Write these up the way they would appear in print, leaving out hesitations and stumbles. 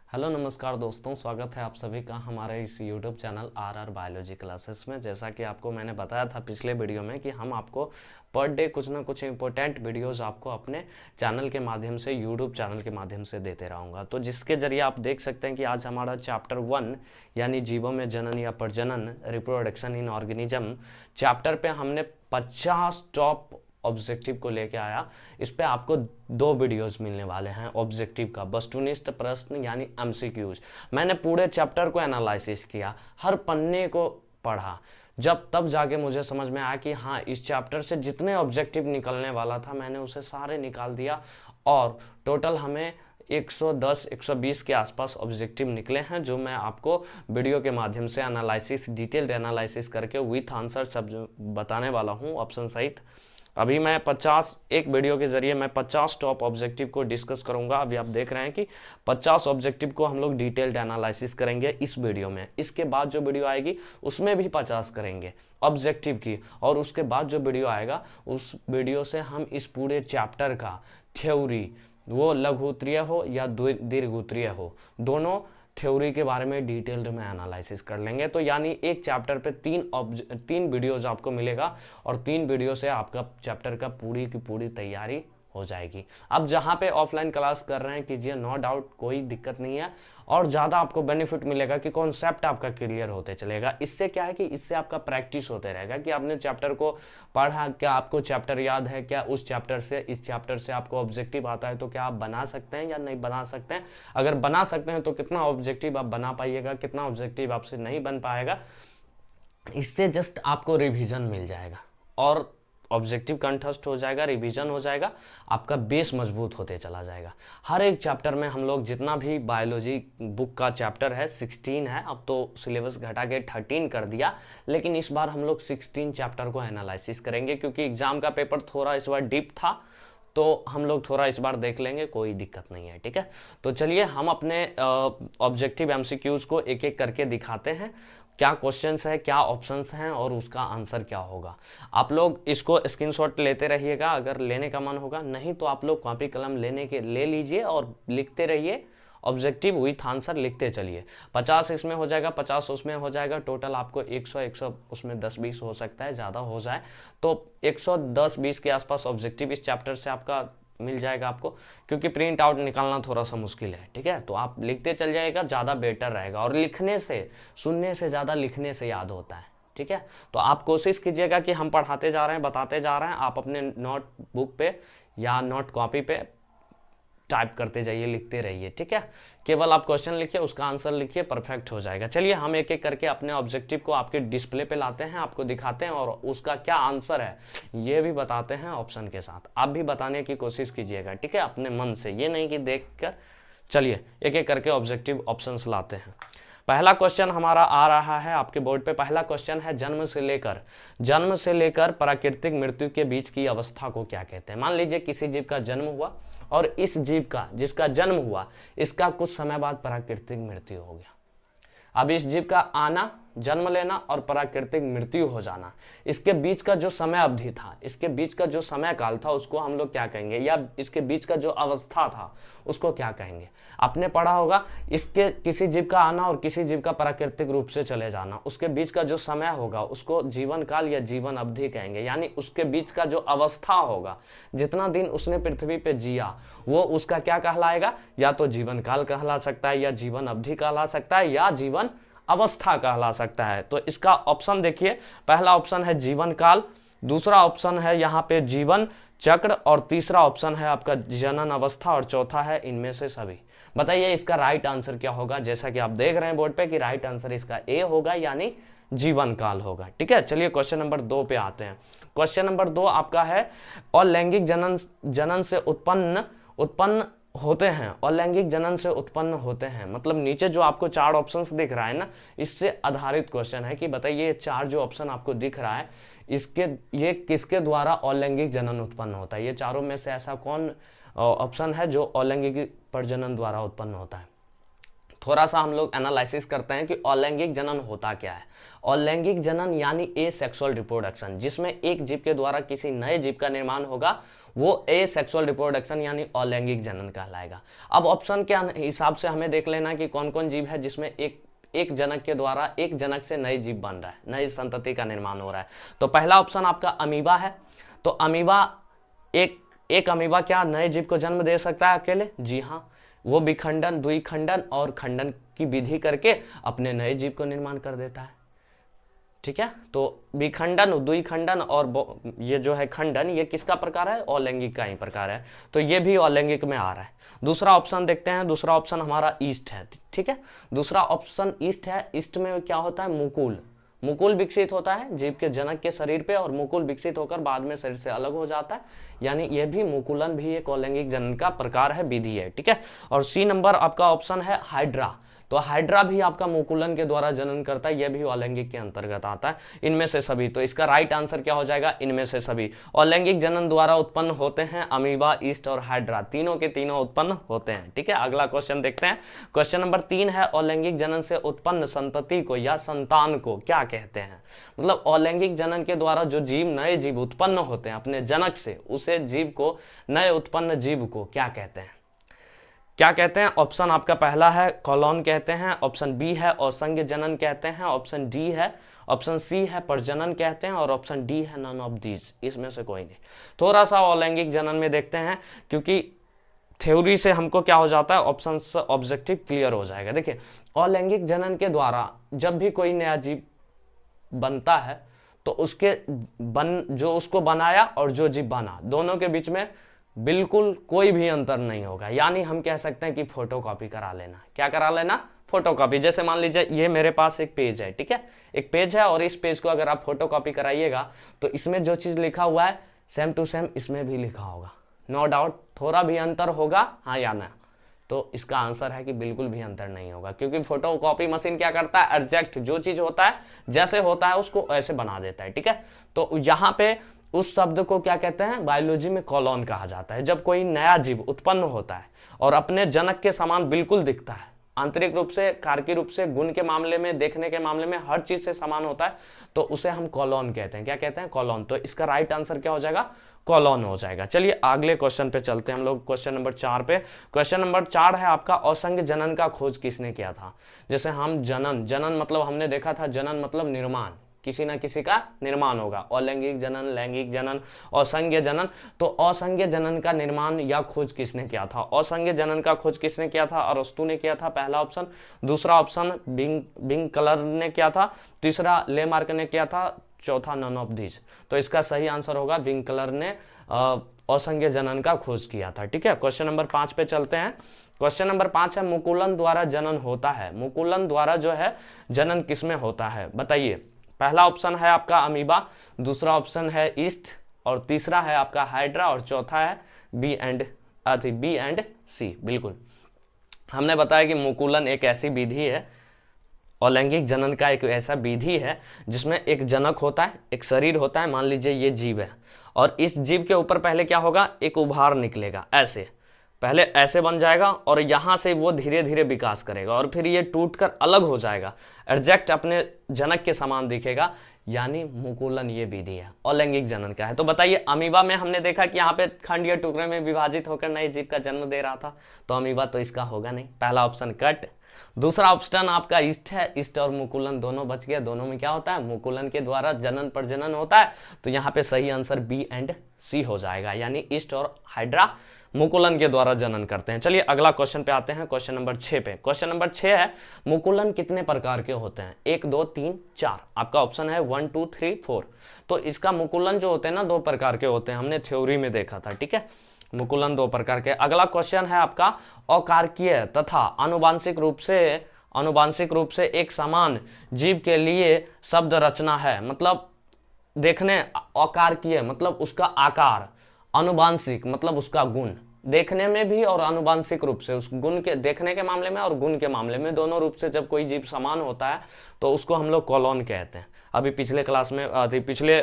Hello नमस्कार दोस्तों, स्वागत है आप सभी का हमारे इस YouTube channel are biology classes में। जैसा कि आपको मैंने बताया था पिछले वीडियो में कि हम आपको पर डे कुछ ना कुछ इंपॉर्टेंट वीडियोस आपको अपने चैनल के माध्यम से, यूट्यूब चैनल के माध्यम से देते रहूँगा। तो जिसके ज़रिए आप देख सकते हैं कि आज हमारा चैप्टर 1 यानी जीवों में जनन या प्रजनन, रिप्रोडक्शन इन ऑर्गेनिज्म चैप्टर पे हमने 50 टॉप ऑब्जेक्टिव को लेके आया। इस पे आपको दो वीडियोस मिलने वाले हैं ऑब्जेक्टिव का, वस्तुनिष्ठ प्रश्न यानी एमसीक्यूज। मैंने पूरे चैप्टर को एनालिसिस किया, हर पन्ने को पढ़ा, जब तब जाके मुझे समझ में आया कि हाँ, इस चैप्टर से जितने ऑब्जेक्टिव निकलने वाला था मैंने उसे सारे निकाल दिया और टोटल हमें 110-120 के आसपास ऑब्जेक्टिव निकले हैं, जो मैं आपको वीडियो के माध्यम से एनालिसिस, डिटेल्ड एनालिसिस करके विथ आंसर सब बताने वाला हूँ ऑप्शन सहित। अभी मैं 50 एक वीडियो के जरिए मैं 50 टॉप ऑब्जेक्टिव को डिस्कस करूंगा। अभी आप देख रहे हैं कि 50 ऑब्जेक्टिव को हम लोग डिटेल्ड एनालिसिस करेंगे इस वीडियो में। इसके बाद जो वीडियो आएगी उसमें भी 50 करेंगे ऑब्जेक्टिव की, और उसके बाद जो वीडियो आएगा उस वीडियो से हम इस पूरे चैप्टर का थ्योरी, वो लघु उत्तरीय हो या दीर्घ उत्तरीय हो, दोनों थ्योरी के बारे में डिटेल्ड में एनालिसिस कर लेंगे। तो यानी एक चैप्टर पे तीन वीडियोज आपको मिलेगा और 3 वीडियो से आपका चैप्टर का पूरी की पूरी तैयारी हो जाएगी। अब जहाँ पे ऑफलाइन क्लास कर रहे हैं कीजिए, नो डाउट, कोई दिक्कत नहीं है, और ज़्यादा आपको बेनिफिट मिलेगा कि कॉन्सेप्ट आपका क्लियर होते चलेगा। इससे क्या है कि इससे आपका प्रैक्टिस होते रहेगा कि आपने चैप्टर को पढ़ा, क्या आपको चैप्टर याद है, क्या उस चैप्टर से, इस चैप्टर से आपको ऑब्जेक्टिव आता है तो क्या आप बना सकते हैं या नहीं बना सकते हैं। अगर बना सकते हैं तो कितना ऑब्जेक्टिव आप बना पाइएगा, कितना ऑब्जेक्टिव आपसे नहीं बन पाएगा, इससे जस्ट आपको रिवीजन मिल जाएगा और ऑब्जेक्टिव कंठस्थ हो जाएगा, रिवीजन हो जाएगा, आपका बेस मजबूत होते चला जाएगा। हर एक चैप्टर में हम लोग जितना भी बायोलॉजी बुक का चैप्टर है 16 है, अब तो सिलेबस घटा के 13 कर दिया, लेकिन इस बार हम लोग 16 चैप्टर को एनालिसिस करेंगे क्योंकि एग्जाम का पेपर थोड़ा इस बार डीप था, तो हम लोग थोड़ा इस बार देख लेंगे, कोई दिक्कत नहीं है, ठीक है। तो चलिए हम अपने ऑब्जेक्टिव एमसीक्यूज को एक एक करके दिखाते हैं, क्या क्वेश्चंस है, क्या ऑप्शंस हैं और उसका आंसर क्या होगा। आप लोग इसको स्क्रीनशॉट लेते रहिएगा अगर लेने का मन होगा, नहीं तो आप लोग कॉपी कलम ले लीजिए और लिखते रहिए, ऑब्जेक्टिव विथ आंसर लिखते चलिए। 50 इसमें हो जाएगा, 50 उसमें हो जाएगा, टोटल आपको 100 उसमें 10-20 हो सकता है, ज़्यादा हो जाए तो 110-20 के आसपास ऑब्जेक्टिव इस चैप्टर से आपका मिल जाएगा आपको, क्योंकि प्रिंट आउट निकालना थोड़ा सा मुश्किल है, ठीक है। तो आप लिखते चल जाएगा, ज़्यादा बेटर रहेगा, और लिखने से, सुनने से ज़्यादा लिखने से याद होता है, ठीक है। तो आप कोशिश कीजिएगा कि हम पढ़ाते जा रहे हैं, बताते जा रहे हैं, आप अपने नोट बुक पे या नोट कॉपी पे टाइप करते जाइए, लिखते रहिए, ठीक है। केवल आप क्वेश्चन लिखिए, उसका आंसर लिखिए, परफेक्ट हो जाएगा। चलिए हम एक एक करके अपने ऑब्जेक्टिव को आपके डिस्प्ले पे लाते हैं, आपको दिखाते हैं और उसका क्या आंसर है ये भी बताते हैं ऑप्शन के साथ। आप भी बताने की कोशिश कीजिएगा, ठीक है, अपने मन से, ये नहीं कि देख कर। चलिए एक एक करके ऑब्जेक्टिव ऑप्शंस लाते हैं। पहला क्वेश्चन हमारा आ रहा है आपके बोर्ड पे। पहला क्वेश्चन है, जन्म से लेकर प्राकृतिक मृत्यु के बीच की अवस्था को क्या कहते हैं। मान लीजिए किसी जीव का जन्म हुआ और इस जीव का, जिसका जन्म हुआ, इसका कुछ समय बाद प्राकृतिक मृत्यु हो गया। अब इस जीव का आना, जन्म लेना और प्राकृतिक मृत्यु हो जाना, इसके बीच का जो समय अवधि था, इसके बीच का जो समय काल था, उसको हम लोग क्या कहेंगे, या इसके बीच का जो अवस्था था उसको क्या कहेंगे। आपने पढ़ा होगा, इसके किसी जीव का आना और किसी जीव का प्राकृतिक रूप से चले जाना, उसके बीच का जो समय होगा उसको जीवन काल या जीवन अवधि कहेंगे। यानी उसके बीच का जो अवस्था होगा, जितना दिन उसने पृथ्वी पे जिया, वो उसका क्या कहलाएगा, या तो जीवन काल कहला सकता है, या जीवन अवधि कहला सकता है, या जीवन अवस्था कहला सकता है। तो इसका ऑप्शन देखिए, पहला ऑप्शन है जीवन काल, दूसरा ऑप्शन है यहाँ पे जीवन चक्र, और तीसरा ऑप्शन है आपका जनन अवस्था, और चौथा है इनमें से सभी। बताइए इसका राइट आंसर क्या होगा। जैसा कि आप देख रहे हैं बोर्ड पे कि राइट आंसर इसका ए होगा, यानी जीवन काल होगा, ठीक है। चलिए क्वेश्चन नंबर 2 पे आते हैं। क्वेश्चन नंबर 2 आपका है, और लैंगिक जनन से उत्पन्न होते हैं, और लैंगिक जनन से उत्पन्न होते हैं, मतलब नीचे जो आपको 4 ऑप्शंस दिख रहा है ना, इससे आधारित क्वेश्चन है कि बताइए 4 जो ऑप्शन आपको दिख रहा है, ये किसके द्वारा अलैंगिक जनन उत्पन्न होता है। ये चारों में से ऐसा कौन ऑप्शन है जो अलैंगिक प्रजनन द्वारा उत्पन्न होता है। थोड़ा सा हम लोग एनालिसिस करते हैं कि अलैंगिक जनन होता क्या है। अलैंगिक जनन यानी ए सेक्सुअल रिप्रोडक्शन, जिसमें एक जीव के द्वारा किसी नए जीव का निर्माण होगा, वो ए सेक्सुअल रिप्रोडक्शन यानी अलैंगिक जनन कहलाएगा। अब ऑप्शन के हिसाब से हमें देख लेना कि कौन कौन जीव है जिसमें एक जनक के द्वारा एक जनक से नए जीव बन रहा है, नई संतति का निर्माण हो रहा है। तो पहला ऑप्शन आपका अमीबा है। तो अमीबा एक अमीबा क्या नए जीव को जन्म दे सकता है अकेले? जी हाँ, वो विखंडन, द्विखंडन और खंडन की विधि करके अपने नए जीव को निर्माण कर देता है। ठीक है, तो विखंडन, द्विखंडन और ये जो है खंडन, ये किसका प्रकार है? अलैंगिक का ही प्रकार है। तो ये भी अलैंगिक में आ रहा है। दूसरा ऑप्शन देखते हैं। दूसरा ऑप्शन हमारा ईस्ट है। ठीक है, दूसरा ऑप्शन ईस्ट है। ईस्ट में क्या होता है? मुकुल विकसित होता है जीव के जनक के शरीर पे, और मुकुल विकसित होकर बाद में शरीर से अलग हो जाता है, यानी ये भी मुकुलन भी एक अलैंगिक जनन का प्रकार है, विधि है। ठीक है, और सी नंबर आपका ऑप्शन है हाइड्रा। तो हाइड्रा भी आपका मुकुलन के द्वारा जनन करता है, यह भी अलैंगिक के अंतर्गत आता है। इनमें से सभी, तो इसका राइट आंसर क्या हो जाएगा? इनमें से सभी अलैंगिक जनन द्वारा उत्पन्न होते हैं। अमीबा, ईस्ट और हाइड्रा तीनों के तीनों उत्पन्न होते हैं। ठीक है, अगला क्वेश्चन देखते हैं। क्वेश्चन नंबर 3 है, अलैंगिक जनन से उत्पन्न संतति को या संतान को क्या कहते हैं? मतलब अलैंगिक जनन के द्वारा जो जीव, नए जीव उत्पन्न होते हैं अपने जनक से, उसे जीव को, नए उत्पन्न जीव को क्या कहते हैं? क्या कहते हैं? ऑप्शन आपका पहला है कॉलोन कहते हैं, ऑप्शन बी है असंज्ञ जनन कहते हैं, ऑप्शन डी है, ऑप्शन सी है प्रजनन कहते हैं, और ऑप्शन डी है नन ऑफ दीज, इसमें से कोई नहीं। थोड़ा सा अलैंगिक जनन में देखते हैं, क्योंकि थ्योरी से हमको क्या हो जाता है, ऑप्शन ऑब्जेक्टिव क्लियर हो जाएगा। देखिए, अलैंगिक जनन के द्वारा जब भी कोई नया जीव बनता है, तो उसके जो उसको बनाया और जो जीव बना, दोनों के बीच में बिल्कुल कोई भी अंतर नहीं होगा। यानी हम कह सकते हैं कि फोटोकॉपी करा लेना। क्या करा लेना? फोटोकॉपी। जैसे मान लीजिए ये मेरे पास एक पेज है, ठीक है, एक पेज है, और इस पेज को अगर आप फोटोकॉपी कराइएगा तो इसमें जो चीज़ लिखा हुआ है सेम टू सेम इसमें भी लिखा होगा। नो डाउट थोड़ा भी अंतर होगा, हाँ या ना? तो इसका आंसर है कि बिल्कुल भी अंतर नहीं होगा, क्योंकि फोटोकॉपी मशीन क्या करता है? एग्जैक्ट जो चीज़ होता है, जैसे होता है उसको ऐसे बना देता है। ठीक है, तो यहाँ पे उस शब्द को क्या कहते हैं? बायोलॉजी में कॉलोन कहा जाता है। जब कोई नया जीव उत्पन्न होता है और अपने जनक के समान बिल्कुल दिखता है, आंतरिक रूप से, कार्य रूप से, गुण के मामले में, देखने के मामले में, हर चीज से समान होता है, तो उसे हम कॉलोन कहते हैं। क्या कहते हैं? कॉलोन। तो इसका राइट आंसर क्या हो जाएगा? कॉलोन हो जाएगा। चलिए अगले क्वेश्चन पे चलते हैं हम लोग, क्वेश्चन नंबर 4 पे। क्वेश्चन नंबर 4 है आपका, असंज्ञ जनन का खोज किसने किया था? जैसे हम जनन मतलब हमने देखा था, जनन मतलब निर्माण, किसी ना किसी का निर्माण होगा। अलैंगिक जनन, लैंगिक जनन, असंज्ञ जनन। तो असंज्ञ जनन का निर्माण या खोज किसने किया था? असंज्ञ जनन का खोज किसने किया था? अरस्तु ने किया था, पहला ऑप्शन। दूसरा ऑप्शन विंकलर ने किया था, तीसरा लेमार्क ने किया था, चौथा नन ऑफ दीज। तो इसका सही आंसर होगा विंकलर ने असंज्ञ जनन का खोज किया था। ठीक है, क्वेश्चन नंबर 5 पे चलते हैं। क्वेश्चन नंबर 5 है, मुकुलन द्वारा जनन होता है। मुकुलन द्वारा जो है जनन किसमें होता है? बताइए। पहला ऑप्शन है आपका अमीबा, दूसरा ऑप्शन है ईस्ट, और तीसरा है आपका हाइड्रा, और चौथा है बी एंड सी। बिल्कुल, हमने बताया कि मुकुलन एक ऐसी विधि है, अलैंगिक जनन का एक ऐसा विधि है जिसमें एक जनक होता है, एक शरीर होता है, मान लीजिए ये जीव है, और इस जीव के ऊपर पहले क्या होगा? एक उभार निकलेगा, ऐसे पहले ऐसे बन जाएगा, और यहाँ से वो धीरे धीरे विकास करेगा, और फिर ये टूटकर अलग हो जाएगा, एग्जैक्ट अपने जनक के समान दिखेगा, यानी मुकुलन ये विधि है, अलैंगिक जनन का है। तो बताइए, अमीबा में हमने देखा कि यहाँ पे खंड या टुकड़े में विभाजित होकर नए जीव का जन्म दे रहा था, तो अमीबा तो इसका होगा नहीं, पहला ऑप्शन कट। दूसरा ऑप्शन आपका ईस्ट है, ईस्ट और मुकुलन दोनों बच गया। दोनों में क्या होता है? मुकुलन के द्वारा जनन प्रजनन होता है, तो यहाँ पे सही आंसर बी एंड सी हो जाएगा, यानी ईस्ट और हाइड्रा मुकुलन के द्वारा जनन करते हैं। चलिए अगला क्वेश्चन पे आते हैं, क्वेश्चन नंबर 6 पे। क्वेश्चन नंबर 6 है, मुकुलन कितने प्रकार के होते हैं? 1 2 3 4। आपका ऑप्शन है 1 2 3 4। तो इसका मुकुलन जो होते हैं ना, 2 प्रकार के होते हैं, हमने थ्योरी में देखा था। ठीक है, मुकुलन 2 प्रकार के। अगला क्वेश्चन है आपका, अकारकीय तथा आनुवांशिक रूप से एक समान जीव के लिए शब्द रचना है। मतलब देखने, अकारकीय मतलब उसका आकार, आनुवांशिक मतलब उसका गुण, देखने में भी और आनुवांशिक रूप से, उस गुण के देखने के मामले में और गुण के मामले में, दोनों रूप से जब कोई जीव समान होता है तो उसको हम लोग कॉलोन कहते हैं। अभी पिछले क्लास में पिछले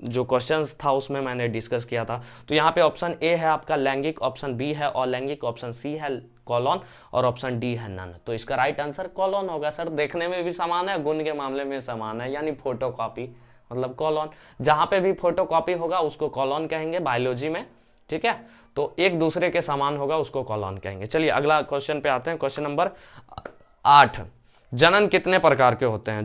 जो क्वेश्चंस था उसमें मैंने डिस्कस किया था। तो यहाँ पे ऑप्शन ए है आपका लैंगिक, ऑप्शन बी है अलैंगिक, ऑप्शन सी है कॉलॉन और ऑप्शन डी है नन। तो इसका राइट आंसर कॉलॉन होगा सर। देखने में भी समान है, गुण के मामले में समान है, यानी फोटोकॉपी मतलब कॉलॉन। जहां पे भी फोटोकॉपी होगा उसको कॉलॉन कहेंगे बायोलॉजी में, ठीक है। तो एक दूसरे के समान होगा उसको कॉलॉन कहेंगे। चलिए अगला क्वेश्चन पे आते हैं, क्वेश्चन नंबर 8। जनन कितने प्रकार के होते हैं?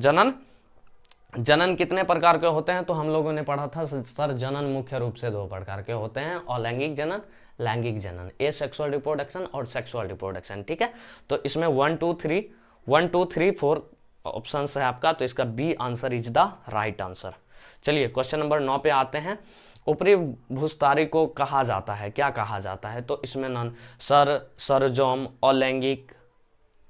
जनन कितने प्रकार के होते हैं? तो हम लोगों ने पढ़ा था सर, जनन मुख्य रूप से 2 प्रकार के होते हैं, अलैंगिक जनन, लैंगिक जनन, ए सेक्सुअल रिप्रोडक्शन और सेक्सुअल रिप्रोडक्शन, ठीक है। तो इसमें 1 2 3 4 ऑप्शन है आपका, तो इसका B answer is the right answer. चलिए क्वेश्चन नंबर 9 पे आते हैं। ऊपरी भूस्तारी को कहा जाता है, क्या कहा जाता है? तो इसमें नन, सर, सरजोम, अलैंगिक,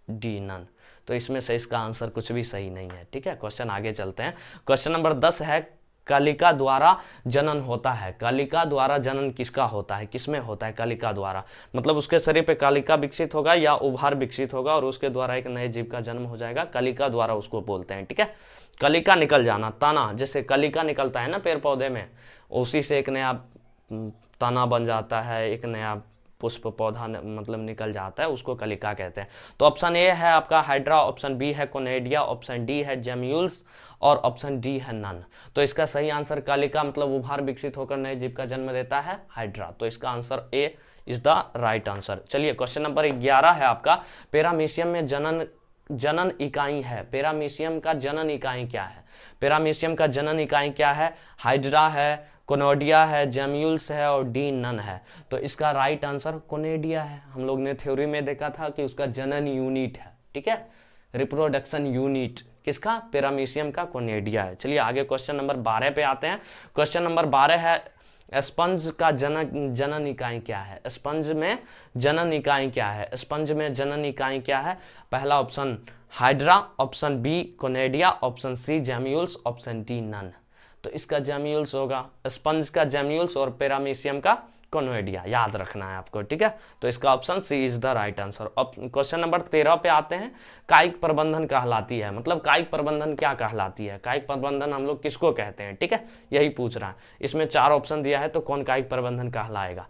डी नन। तो इसमें से इसका आंसर कुछ भी सही नहीं है, ठीक है। क्वेश्चन आगे चलते हैं। क्वेश्चन नंबर 10 है, कलिका द्वारा जनन होता है। कलिका द्वारा जनन किसका होता है, किसमें होता है कलिका द्वारा? मतलब उसके शरीर पे कलिका विकसित होगा या उभार विकसित होगा और उसके द्वारा एक नए जीव का जन्म हो जाएगा, कलिका द्वारा उसको बोलते हैं, ठीक है। कलिका निकल जाना, तना, जैसे कलिका निकलता है ना पेड़ पौधे में, उसी से एक नया तना बन जाता है, एक नया पुष्प पौधा मतलब निकल जाता है, उसको कलिका कहते हैं। तो ऑप्शन ए है आपका हाइड्रा, ऑप्शन बी है कोनेडिया, ऑप्शन डी है जेम्यूल्स और ऑप्शन डी है नन। तो इसका सही आंसर कलिका मतलब उभार विकसित होकर नए जीव का जन्म देता है, हाइड्रा। तो इसका answer A is the right answer. चलिए क्वेश्चन नंबर 11 है आपका, पैरामीशियम में जनन इकाई है। पैरामीशियम का जनन इकाई क्या है? पैरामीशियम का जनन इकाई क्या है? हाइड्रा है, कोनोडिया है, जेम्यूल्स है और डी नन है। तो इसका राइट आंसर कोनेडिया है। हम लोग ने थ्योरी में देखा था कि उसका जनन यूनिट है, ठीक है, रिप्रोडक्शन यूनिट किसका? पैरामीशियम का कोनेडिया है। चलिए आगे क्वेश्चन नंबर 12 पे आते हैं। क्वेश्चन नंबर 12 है, स्पंज का जनन इकाई क्या है? स्पंज में जनन इकाई क्या है? स्पंज में जनन इकाई क्या है? पहला option hydra, option B conidia, option C gemmules, option D none. तो इसका जेम्यूल्स होगा, स्पंज का जेम्यूल्स और पैरामीशियम का कोनोइडिया, याद रखना है आपको, ठीक है। तो इसका option C is the right answer. अब क्वेश्चन नंबर 13 पे आते हैं, कायिक प्रबंधन कहलाती है। मतलब कायिक प्रबंधन क्या कहलाती है? कायिक प्रबंधन हम लोग किसको कहते हैं, ठीक है, यही पूछ रहा है। इसमें 4 ऑप्शन दिया है, तो कौन कायिक प्रबंधन कहलाएगा?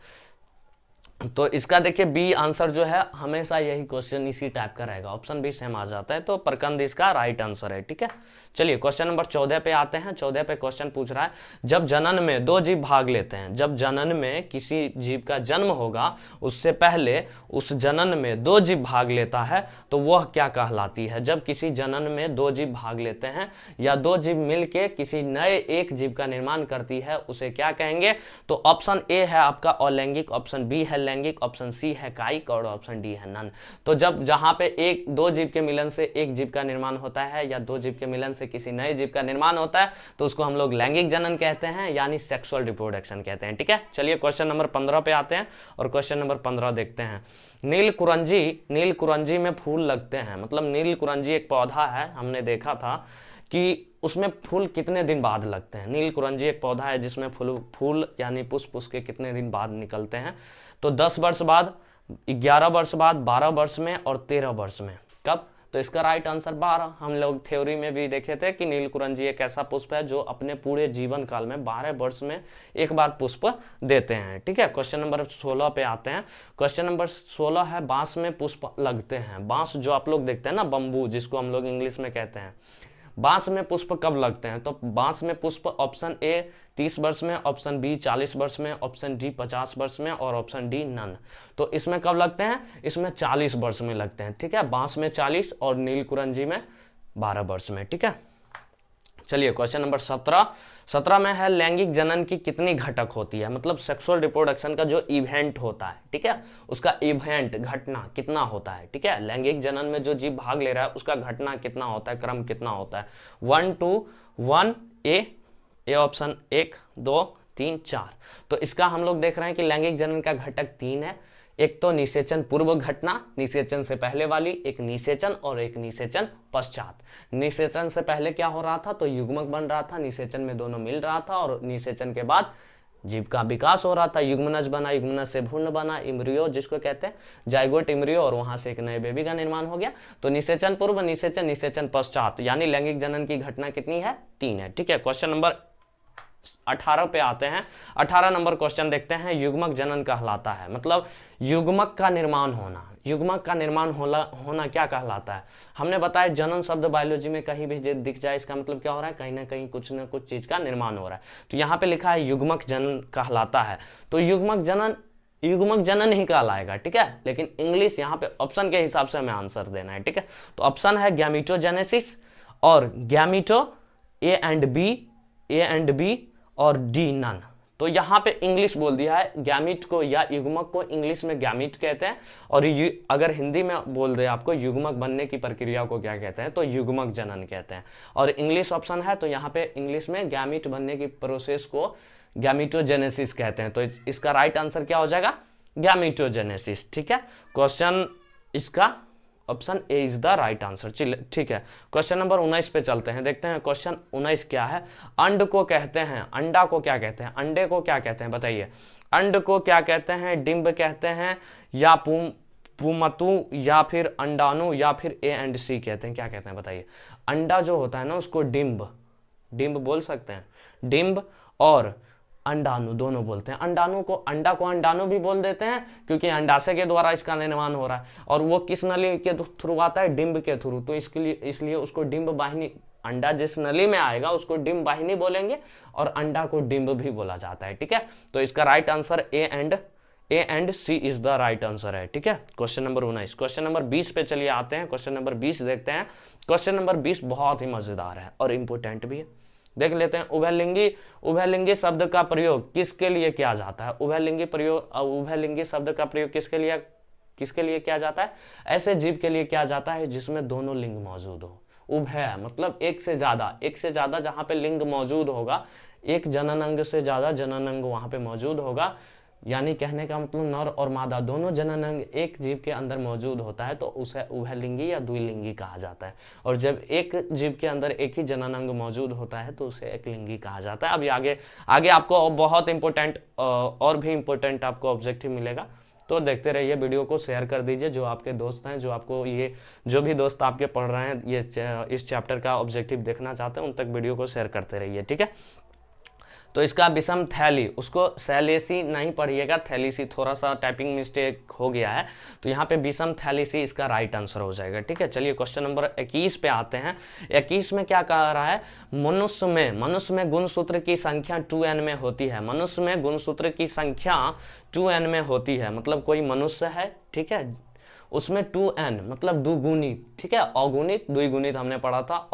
तो इसका देखिए बी आंसर जो है, हमेशा यही क्वेश्चन इसी टाइप का रहेगा, ऑप्शन बी सेम आ जाता है, तो प्रकंद इसका राइट आंसर है, ठीक है। चलिए क्वेश्चन नंबर 14 पे आते हैं। 14 पे क्वेश्चन पूछ रहा है, जब जनन में 2 जीव भाग लेते हैं, जब जनन में किसी जीव का जन्म होगा उससे पहले उस जनन में 2 जीव भाग लेता है, तो वह क्या कहलाती है? जब किसी जनन में 2 जीव भाग लेते हैं या 2 जीव मिलके किसी नए एक जीव का निर्माण करती है, उसे क्या कहेंगे? तो ऑप्शन ए है आपका अलैंगिक, ऑप्शन बी है लैंगिक, ऑप्शन सी है कायिक और ऑप्शन डी है नन। तो जब जहां पे 2 जीव के मिलन से एक जीव का निर्माण होता है या 2 जीव के मिलन से किसी नए जीव का निर्माण होता है, तो उसको हम लोग लैंगिक जनन कहते हैं, यानी सेक्सुअल रिप्रोडक्शन कहते हैं, ठीक है। चलिए क्वेश्चन नंबर 15 पे आते हैं और क्वेश्चन नंबर 15 देखते हैं। नील कुरंजी में फूल लगते हैं। मतलब नील कुरंजी एक पौधा है, हमने देखा था कि उसमें फूल कितने दिन बाद लगते हैं। नील कुरंजी एक पौधा है जिसमें फूल यानी पुष्प उसके कितने दिन बाद निकलते हैं? तो 10 वर्ष बाद, 11 वर्ष बाद, 12 वर्ष में और 13 वर्ष में। कब? तो इसका राइट आंसर 12। हम लोग थ्योरी में भी देखे थे कि नील कुरंजी एक ऐसा पुष्प है जो अपने पूरे जीवन काल में 12 वर्ष में एक बार पुष्प देते हैं, ठीक है। क्वेश्चन नंबर 16 पे आते हैं। क्वेश्चन नंबर 16 है, बांस में पुष्प लगते हैं। बांस जो आप लोग देखते हैं ना, बम्बू जिसको हम लोग इंग्लिश में कहते हैं, बांस में पुष्प कब लगते हैं? तो बांस में पुष्प ऑप्शन ए 30 वर्ष में, ऑप्शन बी 40 वर्ष में, ऑप्शन डी 50 वर्ष में और ऑप्शन डी नन। तो इसमें कब लगते हैं? इसमें 40 वर्ष में लगते हैं, ठीक है। बांस में 40 और नील कुरंजी में 12 वर्ष में, ठीक है। चलिए क्वेश्चन नंबर 17 में है, लैंगिक जनन की कितनी घटक होती है? मतलब सेक्सुअल रिप्रोडक्शन का जो इवेंट होता है, ठीक है, उसका इवेंट घटना कितना होता है, ठीक है। लैंगिक जनन में जो जीव भाग ले रहा है उसका घटना कितना होता है, क्रम कितना होता है? 1 2 1 ए ऑप्शन 1 2 3 4। तो इसका हम लोग देख रहे हैं कि लैंगिक जनन का घटक 3 है। एक तो निषेचन पूर्व घटना, निषेचन से पहले वाली, एक निषेचन और एक निषेचन पश्चात। निषेचन से पहले क्या हो रहा था? तो युग्मक बन रहा था, निषेचन में दोनों मिल रहा था, और निषेचन के बाद जीव का विकास हो रहा था, युग्मनज बना, युग्मनज से भ्रूण बना, इम्ब्रियो जिसको कहते हैं, जाइगोट इम्ब्रियो, और वहां से एक नए बेबी का निर्माण हो गया। तो निषेचन पूर्व, निषेचन, निषेचन पश्चात, यानी लैंगिक जनन की घटना कितनी है? 3 है, ठीक है। क्वेश्चन नंबर 18 पे आते हैं। 18 नंबर क्वेश्चन देखते हैं, युग्मक जनन कहलाता है। मतलब युग्मक का निर्माण होना। युग्मक का निर्माण होना क्या कहलाता है? हमने बताया जनन शब्द बायोलॉजी में कहीं भी दिख जाए इसका मतलब क्या हो रहा है, कहीं ना कहीं कुछ ना कुछ चीज का निर्माण हो रहा है। तो यहाँ पे लिखा है युग्मक जनन कहलाता है, तो युग्मक जनन ही कहलाएगा, ठीक है। लेकिन इंग्लिश यहाँ पे ऑप्शन के हिसाब से हमें आंसर देना है, ठीक है। तो ऑप्शन है गैमीटोजेनेसिस और गैमीटो ए एंड बी और डी नन। तो यहाँ पे इंग्लिश बोल दिया है, गैमीट को या युग्मक को इंग्लिश में गैमीट कहते हैं, और अगर हिंदी में बोल दे आपको युग्मक बनने की प्रक्रिया को क्या कहते हैं, तो युग्मक जनन कहते हैं। और इंग्लिश ऑप्शन है, तो यहाँ पे इंग्लिश में गैमीट बनने की प्रोसेस को गैमीटोजेनेसिस कहते हैं। तो इसका राइट आंसर क्या हो जाएगा, गैमीटोजेनेसिस, ठीक है। क्वेश्चन इसका option A is the right answer. चलिए ठीक है, क्वेश्चन नंबर 19 पे चलते हैं, देखते हैं क्वेश्चन 19 क्या है। अंड को कहते हैं, अंडा को क्या कहते हैं, अंडे को क्या कहते हैं बताइए। अंड को क्या कहते हैं, डिंब कहते हैं या पुमतु या फिर अंडाणु या फिर ए एंड सी कहते हैं, क्या कहते हैं बताइए। अंडा जो होता है ना उसको डिंब बोल सकते हैं, डिंब और अंडाणु दोनों बोलते हैं। अंडा को अंडाणु भी बोल देते हैं क्योंकि अंडाशय के द्वारा इसका निर्माण हो रहा है, और वो किस नली के थ्रू आता है, डिंब के थ्रू। तो इसलिए उसको डिंब वाहिनी, अंडा जिस नली में आएगा उसको डिंब वाहिनी बोलेंगे, और अंडा को डिंब भी बोला जाता है, ठीक है। तो इसका right answer A and C is the right answer है, ठीक है। Question number 19। क्वेश्चन नंबर 20 पे चलिए आते हैं, क्वेश्चन नंबर 20 देखते हैं। क्वेश्चन नंबर 20 बहुत ही मजेदार है और इंपोर्टेंट भी है, देख लेते हैं। उभयलिंगी शब्द का प्रयोग किसके लिए किया जाता है, उभयलिंगी शब्द का प्रयोग किसके लिए किया जाता है, ऐसे जीव के लिए किया जाता है जिसमें दोनों लिंग मौजूद हो। उभय मतलब एक से ज्यादा जहां पे लिंग मौजूद होगा, एक जनन अंग से ज्यादा जनन अंग वहां पे मौजूद होगा, यानी कहने का मतलब नर और मादा दोनों जनन अंग एक जीव के अंदर मौजूद होता है तो उसे उभयलिंगी या द्विलिंगी कहा जाता है। और जब एक जीव के अंदर एक ही जनन अंग मौजूद होता है तो उसे एकलिंगी कहा जाता है। अभी आगे आपको बहुत इंपॉर्टेंट और भी इंपॉर्टेंट आपको ऑब्जेक्टिव मिलेगा, तो देखते रहिए, वीडियो को शेयर कर दीजिए। जो आपके दोस्त हैं, जो भी दोस्त आपके पढ़ रहे हैं इस चैप्टर का ऑब्जेक्टिव देखना चाहते हैं, उन तक वीडियो को शेयर करते रहिए, ठीक है। तो इसका विषम थैली, उसको सैलेसी नहीं पढ़िएगा, थैलीसी, थोड़ा सा टाइपिंग मिस्टेक हो गया है, तो यहाँ पे विषम थैलीसी इसका राइट आंसर हो जाएगा, ठीक है। चलिए क्वेश्चन नंबर 21 पे आते हैं। 21 में क्या कह रहा है, मनुष्य में गुणसूत्र की संख्या 2n में होती है। मनुष्य में गुणसूत्र की संख्या 2n में होती है, मतलब कोई मनुष्य है, ठीक है, उसमें 2n मतलब दुगुणित, ठीक है। अगुणित द्विगुणित हमने पढ़ा था,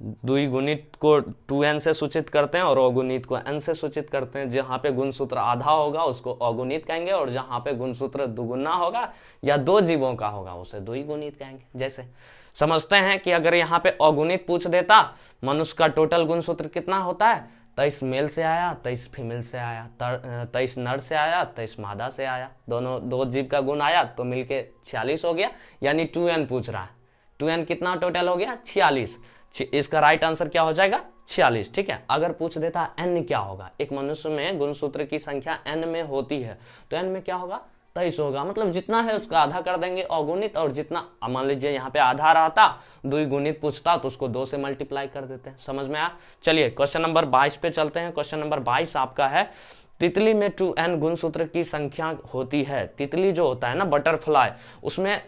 द्विगुणित को 2n से सूचित करते हैं और अगुणित को n से सूचित करते हैं। जहाँ पे गुणसूत्र आधा होगा उसको अगुणित कहेंगे, और जहाँ पे गुणसूत्र दुगुना होगा या दो जीवों का होगा उसे द्विगुणित कहेंगे। जैसे समझते हैं कि अगर यहाँ पे अगुणित पूछ देता, मनुष्य का टोटल गुणसूत्र कितना होता है, 23 मेल से आया, 23 फीमेल से आया, 23 नर से आया, 23 मादा से आया, दो जीव का गुण आया तो मिलके 46 हो गया, यानी 2n पूछ रहा है। 2n कितना टोटल हो गया, 46। इसका राइट आंसर क्या हो जाएगा, 46, ठीक है। अगर पूछ देता n क्या होगा, एक मनुष्य में गुणसूत्र की संख्या n में होती है, तो n में क्या होगा, 23 होगा, मतलब जितना है उसका आधा कर देंगे अगुणित, और जितना मान लीजिए यहाँ पे आधा रहता, द्विगुणित पूछता तो उसको 2 से मल्टीप्लाई कर देते हैं। समझ में आया। चलिए क्वेश्चन नंबर 22 पे चलते हैं। क्वेश्चन नंबर 22 आपका है, तितली में 2n गुणसूत्र की संख्या होती है। तितली जो होता है ना, बटरफ्लाई, उसमें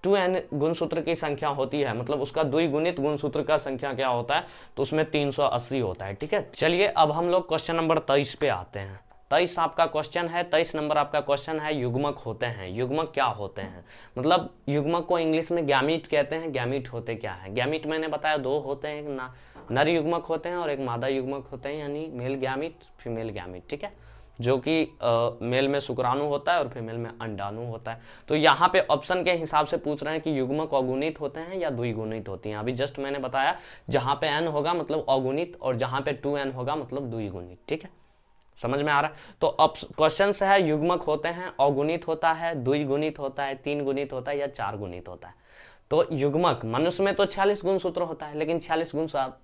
2n गुणसूत्र की संख्या होती है, मतलब उसका द्विगुणित गुणसूत्र का संख्या क्या होता है, तो उसमें 380 होता है, ठीक है। चलिए अब हम लोग क्वेश्चन नंबर 23 पे आते हैं। 23 आपका क्वेश्चन है, 23 नंबर आपका क्वेश्चन है, युग्मक होते हैं। युग्मक क्या होते हैं, मतलब युग्मक को इंग्लिश में गैमीट कहते हैं। गैमीट होते क्या है, गैमीट मैंने बताया 2 होते हैं, एक नर युग्मक होते हैं और एक मादा युग्मक होते हैं, यानी मेल गैमीट फीमेल गैमीट, ठीक है, जो कि मेल में शुक्राणु होता है और फीमेल में अंडाणु होता है। तो यहाँ पे ऑप्शन के हिसाब से पूछ रहे हैं कि युग्मक अगुणित होते हैं या द्विगुणित होती हैं। अभी जस्ट मैंने बताया, जहाँ पे n होगा मतलब अगुणित, और जहाँ पे 2n होगा मतलब द्विगुणित, ठीक है, समझ में आ रहा है। तो अब क्वेश्चन से है, युग्मक होते हैं, अगुणित होता है, द्विगुणित होता है, 3 गुणित होता है या 4 गुणित होता है। तो युग्मक, मनुष्य में तो 46 गुणसूत्र होता है, लेकिन 46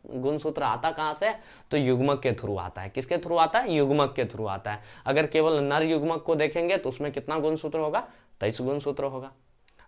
गुणसूत्र आता कहाँ से, तो युग्मक के थ्रू आता है। किसके थ्रू आता है, युग्मक के थ्रू आता है। अगर केवल नर युग्मक को देखेंगे तो उसमें कितना गुणसूत्र होगा, 23 गुणसूत्र होगा,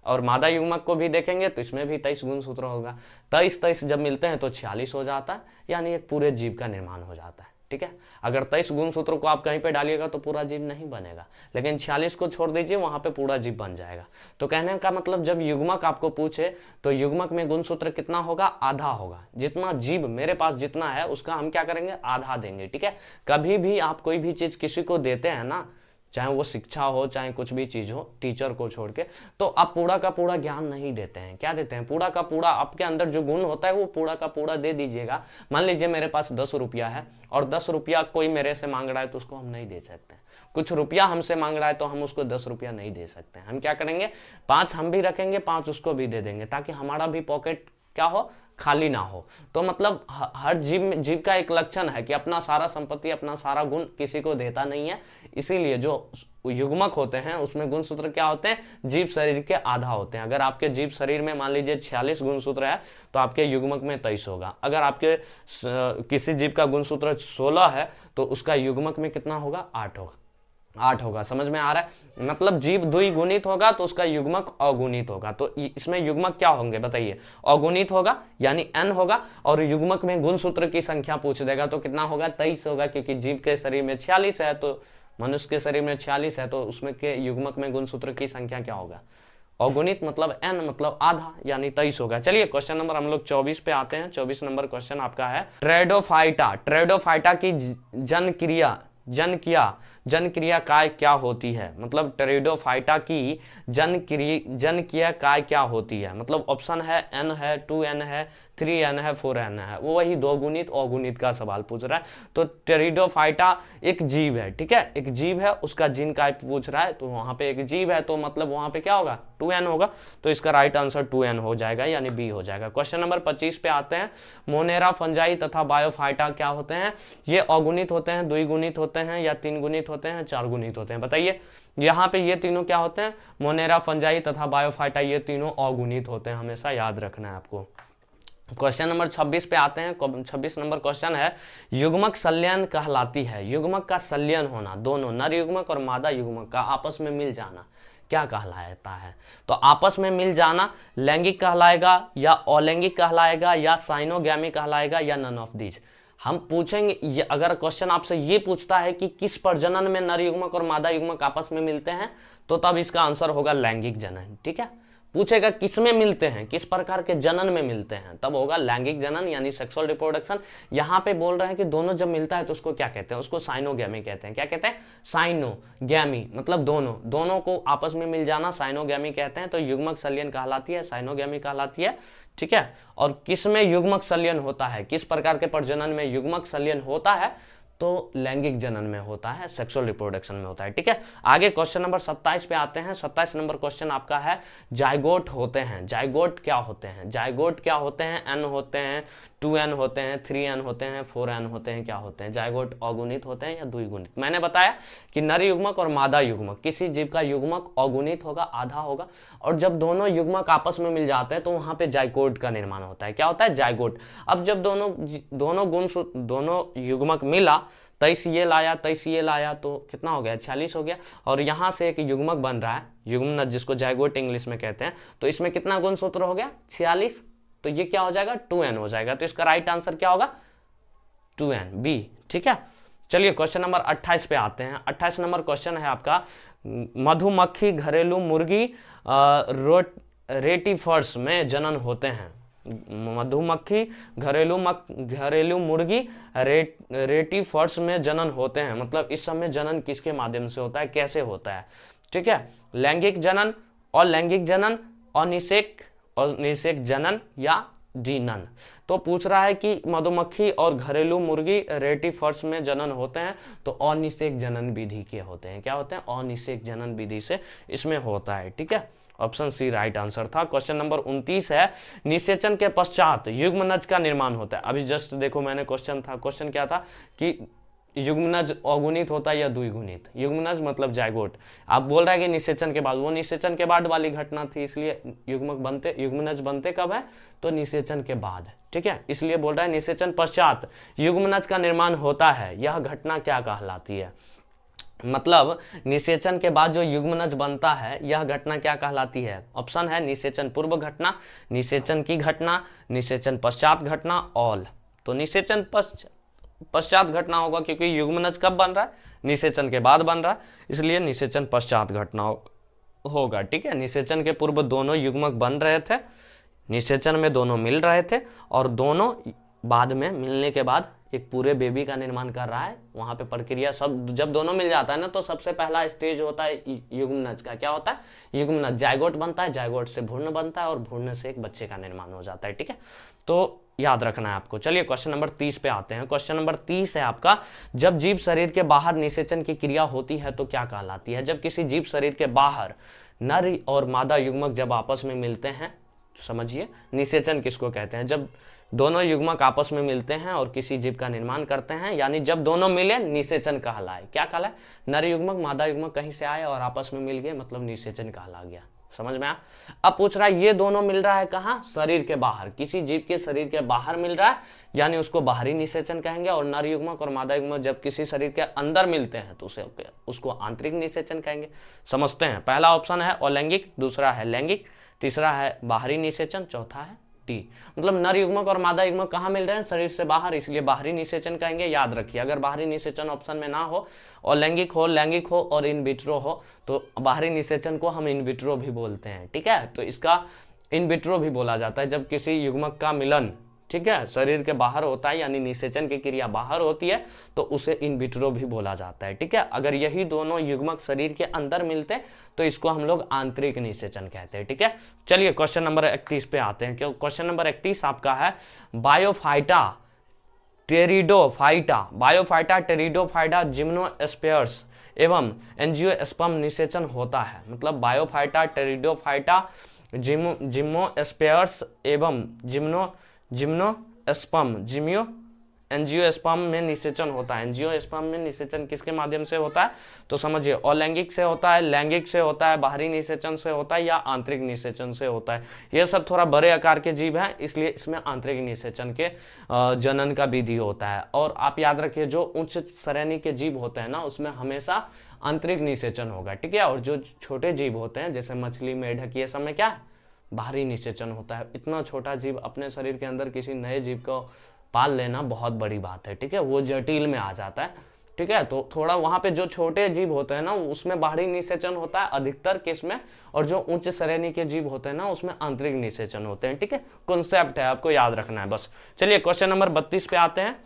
और मादा युग्मक को भी देखेंगे तो इसमें भी 23 गुणसूत्र होगा। 23 जब मिलते हैं तो 46 हो जाता है, यानी एक पूरे जीव का निर्माण हो जाता है। ठीक है। अगर 23 गुणसूत्र को आप कहीं पे डालिएगा तो पूरा जीव नहीं बनेगा, लेकिन 46 को छोड़ दीजिए, वहां पे पूरा जीव बन जाएगा। तो कहने का मतलब जब युग्मक आपको पूछे तो युग्मक में गुणसूत्र कितना होगा, आधा होगा। जितना जीव मेरे पास जितना है उसका हम क्या करेंगे, आधा देंगे, ठीक है। कभी भी आप कोई भी चीज किसी को देते हैं ना, चाहे वो शिक्षा हो चाहे कुछ भी चीज हो, टीचर को छोड़ के, तो आप पूरा का पूरा ज्ञान नहीं देते हैं। क्या देते हैं, पूरा का पूरा आपके अंदर जो गुण होता है वो पूरा का पूरा दे दीजिएगा। मान लीजिए मेरे पास 10 रुपया है और 10 रुपया कोई मेरे से मांग रहा है तो उसको हम नहीं दे सकते हैं। कुछ रुपया हमसे मांग रहा है तो हम उसको 10 रुपया नहीं दे सकते हैं। हम क्या करेंगे, 5 हम भी रखेंगे, 5 उसको भी दे देंगे, ताकि हमारा भी पॉकेट क्या हो, खाली ना हो। तो मतलब हर जीव का एक लक्षण है कि अपना सारा संपत्ति, अपना सारा गुण किसी को देता नहीं है। इसीलिए जो युग्मक होते हैं उसमें गुणसूत्र क्या होते हैं, जीव शरीर के आधा होते हैं। अगर आपके जीव शरीर में मान लीजिए 46 गुणसूत्र है तो आपके युग्मक में 23 होगा। अगर आपके किसी जीव का गुणसूत्र 16 है तो उसका युग्मक में कितना होगा, 8 होगा। समझ में आ रहा है, मतलब जीव द्विगुणित होगा तो उसका युग्मक अगुणित होगा। तो इसमें युग्मक क्या होंगे बताइए, अगुणित होगा यानी n होगा, और युग्मक में गुणसूत्र की संख्या पूछ देगा तो कितना होगा, 23 होगा, क्योंकि जीव के शरीर में 46 है, तो मनुष्य के शरीर में 46 है, तो उसमें के युग्मक में गुणसूत्र की संख्या क्या होगा, अगुणित, मतलब n मतलब आधा, यानी 23 होगा। चलिए क्वेश्चन नंबर हम लोग 24 पे आते हैं। 24 नंबर क्वेश्चन आपका है, ट्रेडोफाइटा की जनक्रिया काय क्या होती है। मतलब टेरिडोफाइटा की जनक्रिया काय क्या होती है। मतलब ऑप्शन है n है, 2n है, 3n है, 4n है। वो वही दो गुणित अगुणित का सवाल पूछ रहा है। तो टेरिडोफाइटा एक जीव है, ठीक है, एक जीव है, उसका जिन काय पूछ रहा है, तो वहां पे एक जीव है तो मतलब वहां पे क्या होगा, 2n होगा। तो इसका राइट आंसर 2n हो जाएगा, यानी बी हो जाएगा। क्वेश्चन नंबर 25 पे आते हैं। मोनेरा, फंजाई तथा बायोफाइटा क्या होते हैं। ये अगुणित होते हैं, द्विगुणित होते हैं, या 3 गुणित होते हैं, 4 गुणित होते हैं, बताइए। यहाँ पे ये तीनों क्या होते हैं, मोनेरा, फंजाई तथा बायोफाइटा, ये तीनों अगुणित होते हैं, हमेशा याद रखना है आपको। क्वेश्चन नंबर 26 पे आते हैं। 26 नंबर क्वेश्चन है, युग्मक संलयन कहलाती है। युग्मक का संलयन होना, दोनों नर युग्मक और मादा युग्मक का आपस में मिल जाना क्या कहलाता है। तो आपस में मिल जाना लैंगिक कहलाएगा, या अलैंगिक कहलाएगा, या साइनोगैमी कहलाएगा, या नन ऑफ दीज। हम पूछेंगे, अगर क्वेश्चन आपसे ये पूछता है कि किस प्रजनन में नर युग्मक और मादा युग्मक आपस में मिलते हैं, तो तब इसका आंसर होगा लैंगिक जनन, ठीक है। पूछेगा किस में मिलते हैं, किस प्रकार के जनन में मिलते हैं, तब होगा लैंगिक जनन, यानी सेक्सुअल रिप्रोडक्शन। यहाँ पे बोल रहे हैं कि दोनों जब मिलता है तो उसको क्या कहते हैं, उसको साइनोगैमी कहते हैं। क्या कहते हैं, साइनोगैमी, मतलब दोनों को आपस में मिल जाना साइनोगैमी कहते हैं। तो युग्मक संलयन कहलाती है, साइनोगैमी कहलाती है, ठीक है। और किस में युग्मक संलयन होता है, किस प्रकार के प्रजनन में युग्मक संलयन होता है, तो लैंगिक जनन में होता है, सेक्सुअल रिप्रोडक्शन में होता है, ठीक है। आगे क्वेश्चन नंबर 27 पे आते हैं। 27 नंबर क्वेश्चन आपका है, जाइगोट होते हैं। जाइगोट क्या होते हैं, जाइगोट क्या होते हैं, n होते हैं, 2n होते हैं, 3n होते हैं, 4n होते हैं, क्या होते हैं। जाइगोट अगुणित होते हैं या द्विगुणित। मैंने बताया कि नर युग्मक और मादा युग्मक, किसी जीव का युग्मक अगुणित होगा, आधा होगा, और जब दोनों युग्मक आपस में मिल जाते हैं तो वहां पे जाइगोट का निर्माण होता है। क्या होता है, जाइगोट। अब जब दोनों युग्मक मिला, 23 ये लाया, 23 ये लाया, तो कितना हो गया, 46 हो गया। और यहाँ से एक युग्मक बन रहा है, युग्मनज, जिसको जाइगोट इंग्लिश में कहते हैं। तो इसमें कितना गुणसूत्र हो गया, 46। तो ये क्या हो जाएगा, 2n हो जाएगा। तो इसका राइट आंसर क्या होगा, 2n, बी, ठीक है। चलिए क्वेश्चन नंबर 28 पे आते हैं। 28 नंबर क्वेश्चन है आपका, मधुमक्खी, घरेलू मुर्गी, रेटिफर्स में जनन होते हैं। मधुमक्खी, घरेलू मुर्गी, रेटिफर्स में जनन होते हैं। मतलब इस समय जनन किसके माध्यम से होता है, कैसे होता है, ठीक है। लैंगिक जनन, अलैंगिक जनन, अनिषेक जनन, या डीनन। तो पूछ रहा है कि मधुमक्खी और घरेलू मुर्गी रेटिफर्स में जनन होते हैं, तो अनिषेक जनन विधि के होते हैं। क्या होते हैं, अनिषेक जनन विधि से इसमें होता है, ठीक है। ऑप्शन सी राइट आंसर था। क्वेश्चन नंबर 29 है, निषेचन के पश्चात युग्मनज का निर्माण होता है। अभी जस्ट देखो मैंने क्वेश्चन क्या था कि युग्मनज अगुणित होता है या द्विगुणित। युग्मनज मतलब जाइगोट, आप बोल रहा है कि निषेचन के बाद, वो निषेचन के बाद वाली घटना थी, इसलिए युग्मनज बनते कब है, तो निषेचन के बाद, ठीक है। इसलिए बोल रहा है निषेचन पश्चात युग्मनज का निर्माण होता है, यह घटना क्या कहलाती है। मतलब निषेचन के बाद जो युग्मनज बनता है, यह घटना क्या कहलाती है। ऑप्शन है निषेचन पूर्व घटना, निषेचन की घटना, निषेचन पश्चात घटना, ऑल। तो निषेचन पश्चात घटना होगा, क्योंकि युग्मनज कब बन रहा है, निषेचन के बाद बन रहा है, इसलिए निषेचन पश्चात घटना होगा। ठीक है, निषेचन के पूर्व दोनों युग्मक बन रहे थे, निषेचन में दोनों मिल रहे थे, और दोनों बाद में मिलने के बाद एक पूरे बेबी का निर्माण कर रहा है। वहां पे प्रक्रिया सब जब दोनों मिल जाता है ना, तो सबसे पहला स्टेज होता है युग्मनज का। क्या होता है, युग्मनज, जायगोट बनता है, जायगोट से भ्रूण बनता है, और भ्रूण से एक बच्चे का निर्माण हो जाता है। ठीक है, तो याद रखना है आपको। चलिए क्वेश्चन नंबर 30 पे आते हैं। क्वेश्चन नंबर 30 है आपका, जब जीव शरीर के बाहर निषेचन की क्रिया होती है तो क्या कहलाती है। जब किसी जीव शरीर के बाहर नर और मादा युग्मक जब आपस में मिलते हैं, समझिए निषेचन किसको कहते हैं, जब दोनों युग्मक आपस में मिलते हैं और किसी जीव का निर्माण करते हैं, यानी जब दोनों मिले निषेचन कहलाए। क्या कहलाए, नर युग्मक मादा युग्मक कहीं से आए और आपस में मिल गए, मतलब निषेचन कहला गया। समझ में आया। अब पूछ रहा है ये दोनों मिल रहा है कहाँ, शरीर के बाहर, किसी जीव के शरीर के बाहर मिल रहा है, यानी उसको बाहरी निषेचन कहेंगे। और नर युग्मक और मादा युग्मक जब किसी शरीर के अंदर मिलते हैं तो उसको आंतरिक निषेचन कहेंगे। समझते हैं, पहला ऑप्शन है अलैंगिक, दूसरा है लैंगिक, तीसरा है बाहरी निषेचन, चौथा है डी। मतलब नर युग्मक और मादा युग्मक कहाँ मिल रहे हैं, शरीर से बाहर, इसलिए बाहरी निषेचन कहेंगे। याद रखिए, अगर बाहरी निषेचन ऑप्शन में ना हो और लैंगिक हो, लैंगिक हो और इन विट्रो हो, तो बाहरी निषेचन को हम इन विट्रो भी बोलते हैं। ठीक है, तो इसका इन विट्रो भी बोला जाता है जब किसी युग्मक का मिलन, ठीक है, शरीर के बाहर होता है, यानी निषेचन की क्रिया बाहर होती है, तो उसे इन विट्रो भी बोला जाता है। ठीक है, अगर यही दोनों युग्मक शरीर के अंदर मिलते तो इसको हम लोग आंतरिक निषेचन कहते हैं। ठीक है, चलिए क्वेश्चन नंबर 31 पे आते हैं। क्वेश्चन नंबर 31 आपका है, बायोफाइटा टेरिडोफाइटा जिम्नोस्पेयर्स एवं एंजियोस्पर्म निषेचन होता है। मतलब बायोफाइटा टेरिडोफाइटा जिम्नोस्पेयर्स एवं एंजियोस्पर्म में निषेचन होता है। एंजियोस्पर्म में निषेचन किसके माध्यम से होता है, तो समझिए अलैंगिक से होता है, लैंगिक से होता है, बाहरी निषेचन से होता है, या आंतरिक निषेचन से होता है। ये सब थोड़ा बड़े आकार के जीव हैं, इसलिए इसमें आंतरिक निषेचन के जनन का विधि होता है। और आप याद रखिए, जो उच्च श्रेणी के जीव होते हैं ना, उसमें हमेशा आंतरिक निषेचन होगा। ठीक है, और जो छोटे जीव होते हैं जैसे मछली, मेढक, ये सब में क्या है, बाहरी निषेचन होता है। इतना छोटा जीव अपने शरीर के अंदर किसी नए जीव को पाल लेना बहुत बड़ी बात है। ठीक है, वो जटिल में आ जाता है। ठीक है, तो थोड़ा वहां पे जो छोटे जीव होते हैं ना, उसमें बाहरी निषेचन होता है अधिकतर केस में, और जो उच्च श्रेणी के जीव होते हैं ना, उसमें आंतरिक निषेचन होते हैं। ठीक है, कॉन्सेप्ट है, आपको याद रखना है बस। चलिए क्वेश्चन नंबर 32 पे आते हैं।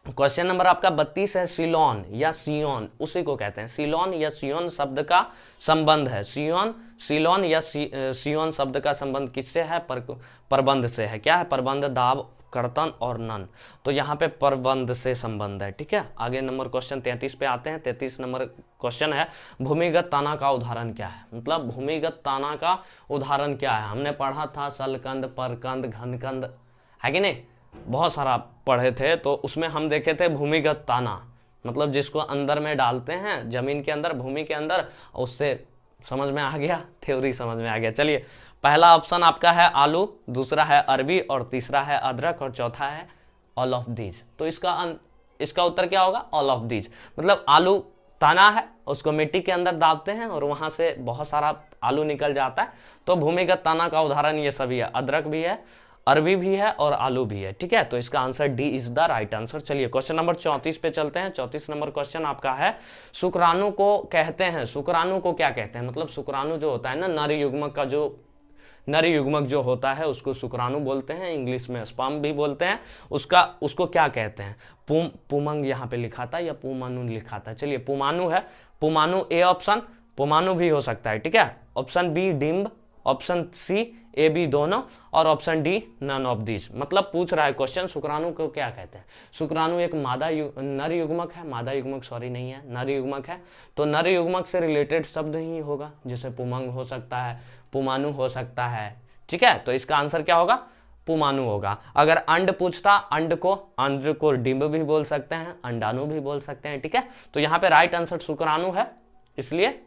क्वेश्चन नंबर आपका 32 है, सिलोन या सियोन, उसी को कहते हैं। सिलोन या सियोन शब्द का संबंध है, सिलोन या सियोन शब्द का संबंध किससे है, प्रबंध से है। क्या है, प्रबंध, दाब, कर्तन और नन, तो यहाँ पे प्रबंध से संबंध है। ठीक है, आगे नंबर क्वेश्चन 33 पे आते हैं। 33 नंबर क्वेश्चन है, भूमिगत ताना का उदाहरण क्या है। मतलब भूमिगत ताना का उदाहरण क्या है, हमने पढ़ा था सलकंद, परकंद, घनकंद, है कि नहीं, बहुत सारा पढ़े थे, तो उसमें हम देखे थे भूमिगत ताना, मतलब जिसको अंदर में डालते हैं जमीन के अंदर, भूमि के अंदर, उससे समझ में आ गया, थ्योरी समझ में आ गया। चलिए, पहला ऑप्शन आपका है आलू, दूसरा है अरबी, और तीसरा है अदरक, और चौथा है ऑल ऑफ दीज। तो इसका उत्तर क्या होगा, ऑल ऑफ दीज। मतलब आलू ताना है, उसको मिट्टी के अंदर दाबते हैं और वहां से बहुत सारा आलू निकल जाता है, तो भूमिगत ताना का उदाहरण ये सभी है, अदरक भी है, अरबी भी है और आलू भी है। ठीक है, तो इसका answer D is the right answer. चलिए क्वेश्चन नंबर 34 पे चलते हैं। 34 नंबर क्वेश्चन आपका है, शुक्राणु को कहते हैं, शुक्राणु को क्या कहते हैं। मतलब शुक्राणु जो होता है ना, नर युग्मक जो होता है उसको शुक्राणु बोलते हैं, इंग्लिश में स्पर्म भी बोलते हैं। उसको क्या कहते हैं, पुमंग यहाँ पे लिखा था या पुमाणु लिखा था। चलिए पुमाणु है, पुमाणु ए ऑप्शन, पुमाणु भी हो सकता है। ठीक है, ऑप्शन बी डिम्ब, ऑप्शन सी ए बी दोनों, और option D none of this. मतलब पूछ रहा है क्वेश्चन, शुक्राणु को क्या कहते हैं। शुक्राणु एक नर युग्मक है, मादा युग्मक सॉरी नहीं है, नर युग्मक है, तो नर युग्मक से रिलेटेड शब्द ही होगा, जैसे पुमंग हो सकता है, पुमाणु हो सकता है। ठीक है, तो इसका आंसर क्या होगा, पुमाणु होगा। अगर अंड पूछता, अंड को डिम्ब भी बोल सकते हैं, अंडाणु भी बोल सकते हैं। ठीक है, तो यहाँ पे राइट आंसर शुक्राणु है, इसलिए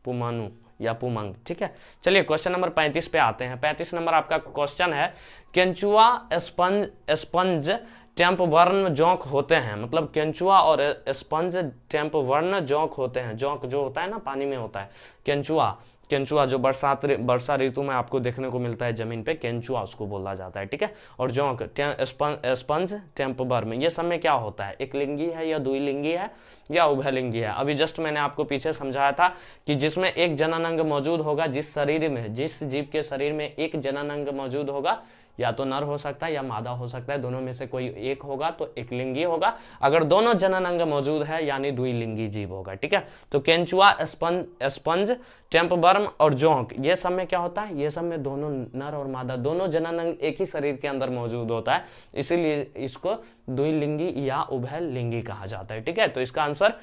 पुमाणु या पुमंग। ठीक है, चलिए क्वेश्चन नंबर 35 पे आते हैं। 35 नंबर आपका क्वेश्चन है, केंचुआ स्पंज टेम्प वर्ण जोंक होते हैं। मतलब केंचुआ और स्पंज टेम्प वर्ण जोंक होते हैं। जोंक जो होता है ना, पानी में होता है, केंचुआ केंचुआ जो वर्षा ऋतु में आपको देखने को मिलता है जमीन पे, केंचुआ उसको बोला जाता है, ठीक है। और जोंक, स्पंज, टेम्पवर्म, ये सब में क्या होता है, एक लिंगी है या द्विलिंगी है या उभयलिंगी है। अभी जस्ट मैंने आपको पीछे समझाया था कि जिसमें एक जननांग मौजूद होगा, जिस शरीर में, जिस जीव के शरीर में एक जननांग मौजूद होगा, या तो नर हो सकता है या मादा हो सकता है, दोनों में से कोई एक होगा तो एक लिंगी होगा। अगर दोनों जननांग मौजूद है यानी द्विलिंगी जीव होगा, ठीक है। तो केंचुआ, स्पंज, टेम्पवर्म और जोंक, ये सब में क्या होता है, ये सब में दोनों नर और मादा दोनों जननांग एक ही शरीर के अंदर मौजूद होता है, इसीलिए इसको द्विलिंगी या उभयलिंगी कहा जाता है, ठीक है। तो इसका आंसर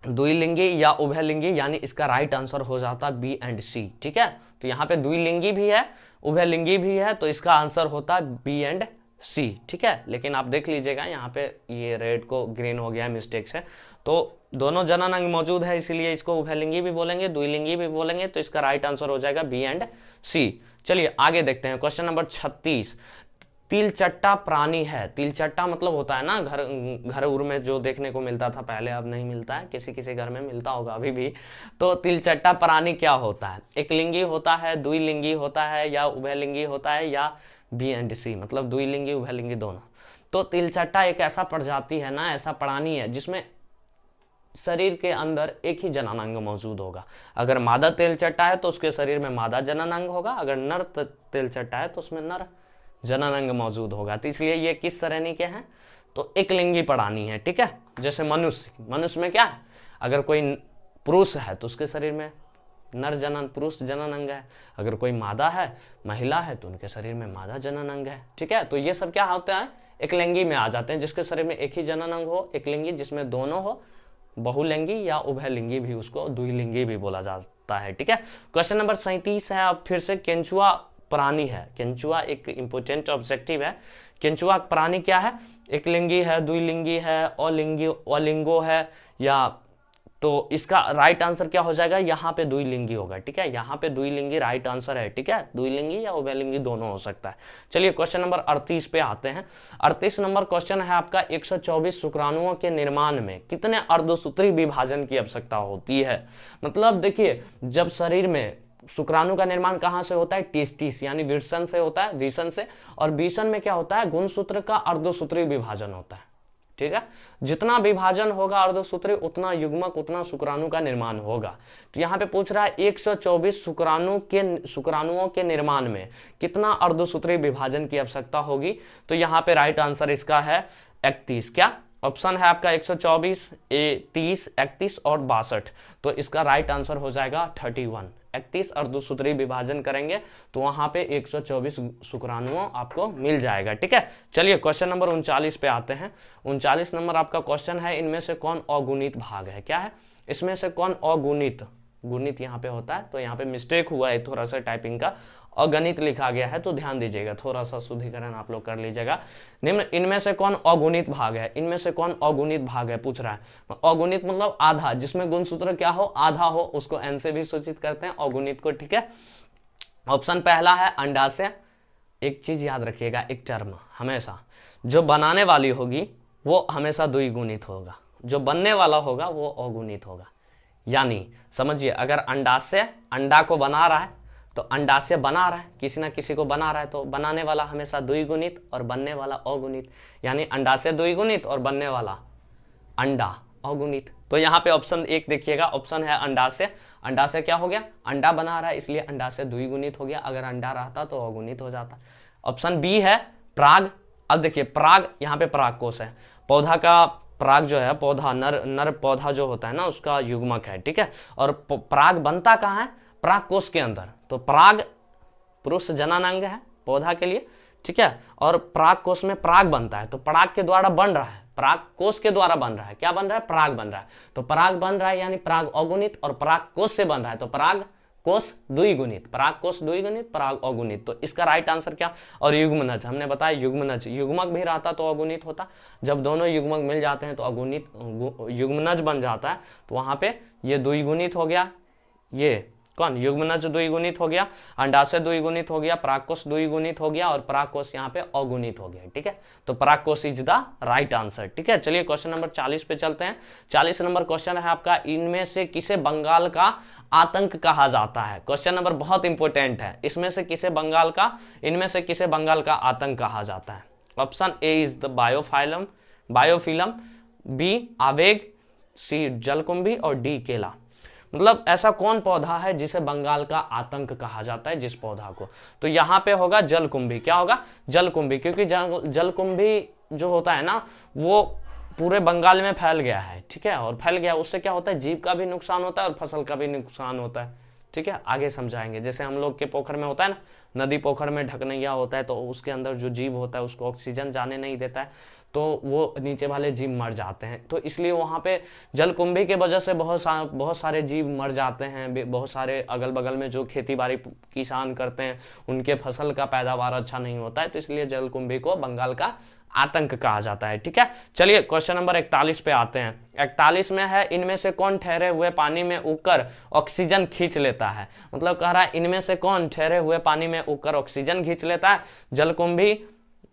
द्विलिंगी या उभयलिंगी, यानी इसका राइट आंसर हो जाता बी एंड सी, ठीक है। तो यहाँ पे द्विलिंगी भी है, उभयलिंगी भी है, तो इसका आंसर होता है बी एंड सी, ठीक है। लेकिन आप देख लीजिएगा यहाँ पे ये रेड को ग्रीन हो गया है मिस्टेक से, तो दोनों जननांग मौजूद है इसीलिए इसको उभयलिंगी भी बोलेंगे, द्विलिंगी भी बोलेंगे, तो इसका राइट आंसर हो जाएगा बी एंड सी। चलिए आगे देखते हैं क्वेश्चन नंबर 36। तिलचट्टा प्राणी है, तिलचट्टा मतलब होता है ना घर उर में जो देखने को मिलता था पहले, अब नहीं मिलता है, किसी किसी घर में मिलता होगा अभी भी। तो तिलचट्टा प्राणी क्या होता है, एक लिंगी होता है, द्विलिंगी होता है या उभयलिंगी होता है, या बी एंड सी, मतलब द्विलिंगी उभयलिंगी दोनों। तो तिलचट्टा एक ऐसा प्रजाति है ना, ऐसा प्राणी है जिसमें शरीर के अंदर एक ही जननांग मौजूद होगा। अगर मादा तिलचट्टा है तो उसके शरीर में मादा जननांग होगा, अगर नर तिलचट्टा है तो उसमें नर जननांग मौजूद होगा। तो इसलिए ये किस श्रेणी के हैं, तो एक लिंगी प्राणी है, ठीक है। जैसे मनुष्य में क्या है, अगर कोई पुरुष है तो उसके शरीर में पुरुष जननांग है, अगर कोई मादा है, महिला है, तो उनके शरीर में मादा जननांग है, ठीक है। तो ये सब क्या होता है, एक लिंगी में आ जाते हैं, जिसके शरीर में एक ही जननांग हो, एक लिंगी जिसमें दोनों हो, बहुलिंगी या उभयलिंगी भी, उसको द्विलिंगी भी बोला जाता है, ठीक है। क्वेश्चन नंबर 37 है। अब फिर से केंचुआ प्राणी है, केंचुआ एक इंपोर्टेंट ऑब्जेक्टिव है। केंचुआ प्राणी क्या है, एक लिंगी है, द्विलिंगी है, अलिंगो है, या तो इसका राइट आंसर क्या हो जाएगा, यहाँ पे द्विलिंगी होगा, ठीक है। यहाँ पे द्विलिंगी राइट आंसर है, ठीक है। द्विलिंगी या उभयलिंगी दोनों हो सकता है। चलिए क्वेश्चन नंबर 38 पे आते हैं। 38 नंबर क्वेश्चन है आपका, 124 शुक्राणुओं के निर्माण में कितने अर्धसूत्री विभाजन की आवश्यकता होती है। मतलब देखिए, जब शरीर में शुक्राणु का निर्माण कहां से होता है, टेस्टिस यानी वृषण से होता है, वृषण से। और वृषण में क्या होता है, गुणसूत्र का अर्धसूत्री विभाजन होता है, ठीक है। जितना विभाजन होगा अर्धसूत्री, उतना युग्मक, उतना शुक्राणु का निर्माण होगा। तो यहाँ पे पूछ रहा है 124 शुक्राणुओं के निर्माण में कितना अर्धसूत्री विभाजन की आवश्यकता होगी। तो यहाँ पे राइट आंसर इसका है 31। क्या ऑप्शन है आपका 124, 30, 31 और 62। तो इसका राइट आंसर हो जाएगा 31। 31 अर्धसूत्री विभाजन करेंगे तो वहां पे 124 शुक्राणुओं आपको मिल जाएगा, ठीक है। चलिए क्वेश्चन नंबर 39 पे आते हैं। 39 नंबर आपका क्वेश्चन है, इनमें से कौन अगुणित भाग है। क्या है, इसमें से कौन अगुणित, गुणित यहाँ पे होता है, तो यहाँ पे मिस्टेक हुआ है थोड़ा सा, टाइपिंग का अगणित लिखा गया है, तो ध्यान दीजिएगा, थोड़ा सा शुद्धिकरण आप लोग कर लीजिएगा। निम्न इनमें से कौन अगुणित भाग है, इनमें से कौन अगुणित भाग है पूछ रहा है। अगुणित मतलब आधा, जिसमें गुणसूत्र क्या हो, आधा हो, उसको एन से भी सूचित करते हैं अगुणित को, ठीक है। ऑप्शन पहला है अंडाशय। एक चीज याद रखिएगा, एक टर्म हमेशा, जो बनाने वाली होगी वो हमेशा द्विगुणित होगा, जो बनने वाला होगा वो अगुणित होगा। यानी समझिए, अगर अंडाशय अंडा को बना रहा है तो अंडाशय बना रहा है, किसी ना किसी को बना रहा है, तो बनाने वाला हमेशा द्विगुणित और बनने वाला अगुणित, यानी अंडाशय द्विगुणित और बनने वाला अंडा अगुणित। तो यहाँ पे ऑप्शन 1 देखिएगा, ऑप्शन है अंडाशय। अंडाशय क्या हो गया, अंडा बना रहा है इसलिए अंडाशय द्विगुणित हो गया, अगर अंडा रहता तो अगुणित हो जाता। ऑप्शन बी है पराग। अब देखिए पराग, यहाँ पे पराग कोश है, पौधा का पराग जो है, पौधा नर पौधा जो होता है ना, उसका युग्मक है, ठीक है। और पराग बनता कहाँ है, पराग कोश के अंदर। तो पराग पुरुष जननांग है पौधा के लिए, ठीक है। और पराग कोश में पराग बनता है, तो पराग के द्वारा बन रहा है, पराग कोश के द्वारा बन रहा है, क्या बन रहा है, पराग बन रहा है। तो पराग बन रहा है यानी पराग अगुणित, और पराग कोश से बन रहा है तो पराग कोश द्विगुणित, पराग कोश द्विगुणित, पराग अगुणित। तो इसका राइट आंसर क्या, और युग्मनज हमने बताया, युग्मनज, युग्मक भी रहता तो अगुणित होता, जब दोनों युग्मक मिल जाते हैं तो अगुणित युग्मनज बन जाता है, तो वहां पे ये द्विगुणित हो गया, ये कौन, युग्मनज द्विगुणित हो गया, अंडाशय द्विगुणित हो गया, परागकोश द्विगुणित हो गया और परागकोश यहाँ पे अगुणित हो गया। ठीक है, तो परागकोश इज द राइट आंसर। ठीक है, चलिए क्वेश्चन नंबर 40 पे चलते हैं। 40 नंबर क्वेश्चन है आपका, इनमें से किसे बंगाल का आतंक कहा जाता है। क्वेश्चन नंबर बहुत इंपॉर्टेंट है, इसमें से किसे बंगाल का, इनमें से किसे बंगाल का आतंक कहा जाता है। Option A is the biofilm, B आवेग, सी जलकुंभी और डी केला। मतलब ऐसा कौन पौधा है जिसे बंगाल का आतंक कहा जाता है, जिस पौधा को, तो यहां पे होगा जलकुंभी। क्या होगा, जलकुंभी, क्योंकि जलकुंभी जो होता है ना वो पूरे बंगाल में फैल गया है। ठीक है, और फैल गया उससे क्या होता है, जीव का भी नुकसान होता है और फसल का भी नुकसान होता है। ठीक है, आगे समझाएंगे। जैसे हम लोग के पोखर में होता है ना, नदी पोखर में ढकनैया होता है, तो उसके अंदर जो जीव होता है उसको ऑक्सीजन जाने नहीं देता है, तो वो नीचे वाले जीव मर जाते हैं। तो इसलिए वहाँ पे जलकुंभी के वजह से बहुत सारे जीव मर जाते हैं। बहुत सारे अगल बगल में जो खेती बाड़ी किसान करते हैं उनके फसल का पैदावार अच्छा नहीं होता है, तो इसलिए जलकुंभी को बंगाल का आतंक कहा जाता है। ठीक है, चलिए क्वेश्चन नंबर 41 पे आते हैं। 41 में है, इनमें से कौन ठहरे हुए पानी में उगकर ऑक्सीजन खींच लेता है। मतलब कह रहा है इनमें से कौन ठहरे हुए पानी में उगकर ऑक्सीजन खींच लेता है, जलकुंभी,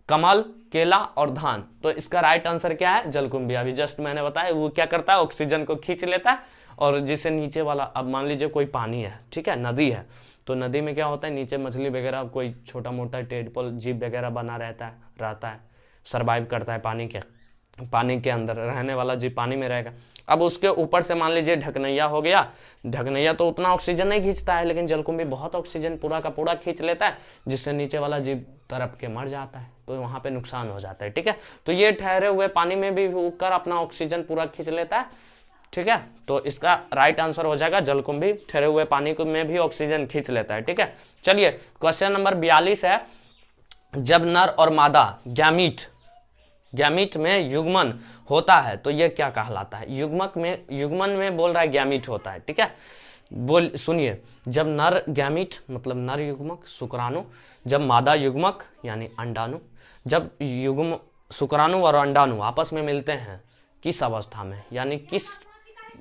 कमल, केला और धान। तो इसका राइट आंसर क्या है, जलकुंभी। अभी जस्ट मैंने बताया वो क्या करता है, ऑक्सीजन को खींच लेता है। और जिससे नीचे वाला, अब मान लीजिए कोई पानी है, ठीक है, नदी है, तो नदी में क्या होता है, नीचे मछली वगैरह कोई छोटा मोटा टेडपोल जीव वगैरह बना रहता है, सर्वाइव करता है पानी के अंदर रहने वाला जीव पानी में रहेगा। अब उसके ऊपर से मान लीजिए ढकनैया हो गया, ढकनैया तो उतना ऑक्सीजन नहीं खींचता है, लेकिन जलकुंभी बहुत ऑक्सीजन पूरा का पूरा खींच लेता है, जिससे नीचे वाला जीव तड़प के मर जाता है, तो वहां पे नुकसान हो जाता है। ठीक है, तो ये ठहरे हुए पानी में भी उगकर अपना ऑक्सीजन पूरा खींच लेता है। ठीक है, तो इसका राइट आंसर हो जाएगा जलकुंभी, ठहरे हुए पानी में भी ऑक्सीजन खींच लेता है। ठीक है, चलिए क्वेश्चन नंबर 42 है, जब नर और मादा गैमीट में युग्मन होता है तो यह क्या कहलाता है। युग्मन में बोल रहा है गैमीट होता है। ठीक है, बोल सुनिए, जब नर गैमीट मतलब नर युग्मक शुक्राणु, जब मादा युग्मक यानी अंडाणु, जब शुक्राणु और अंडाणु आपस में मिलते हैं किस अवस्था में, यानी किस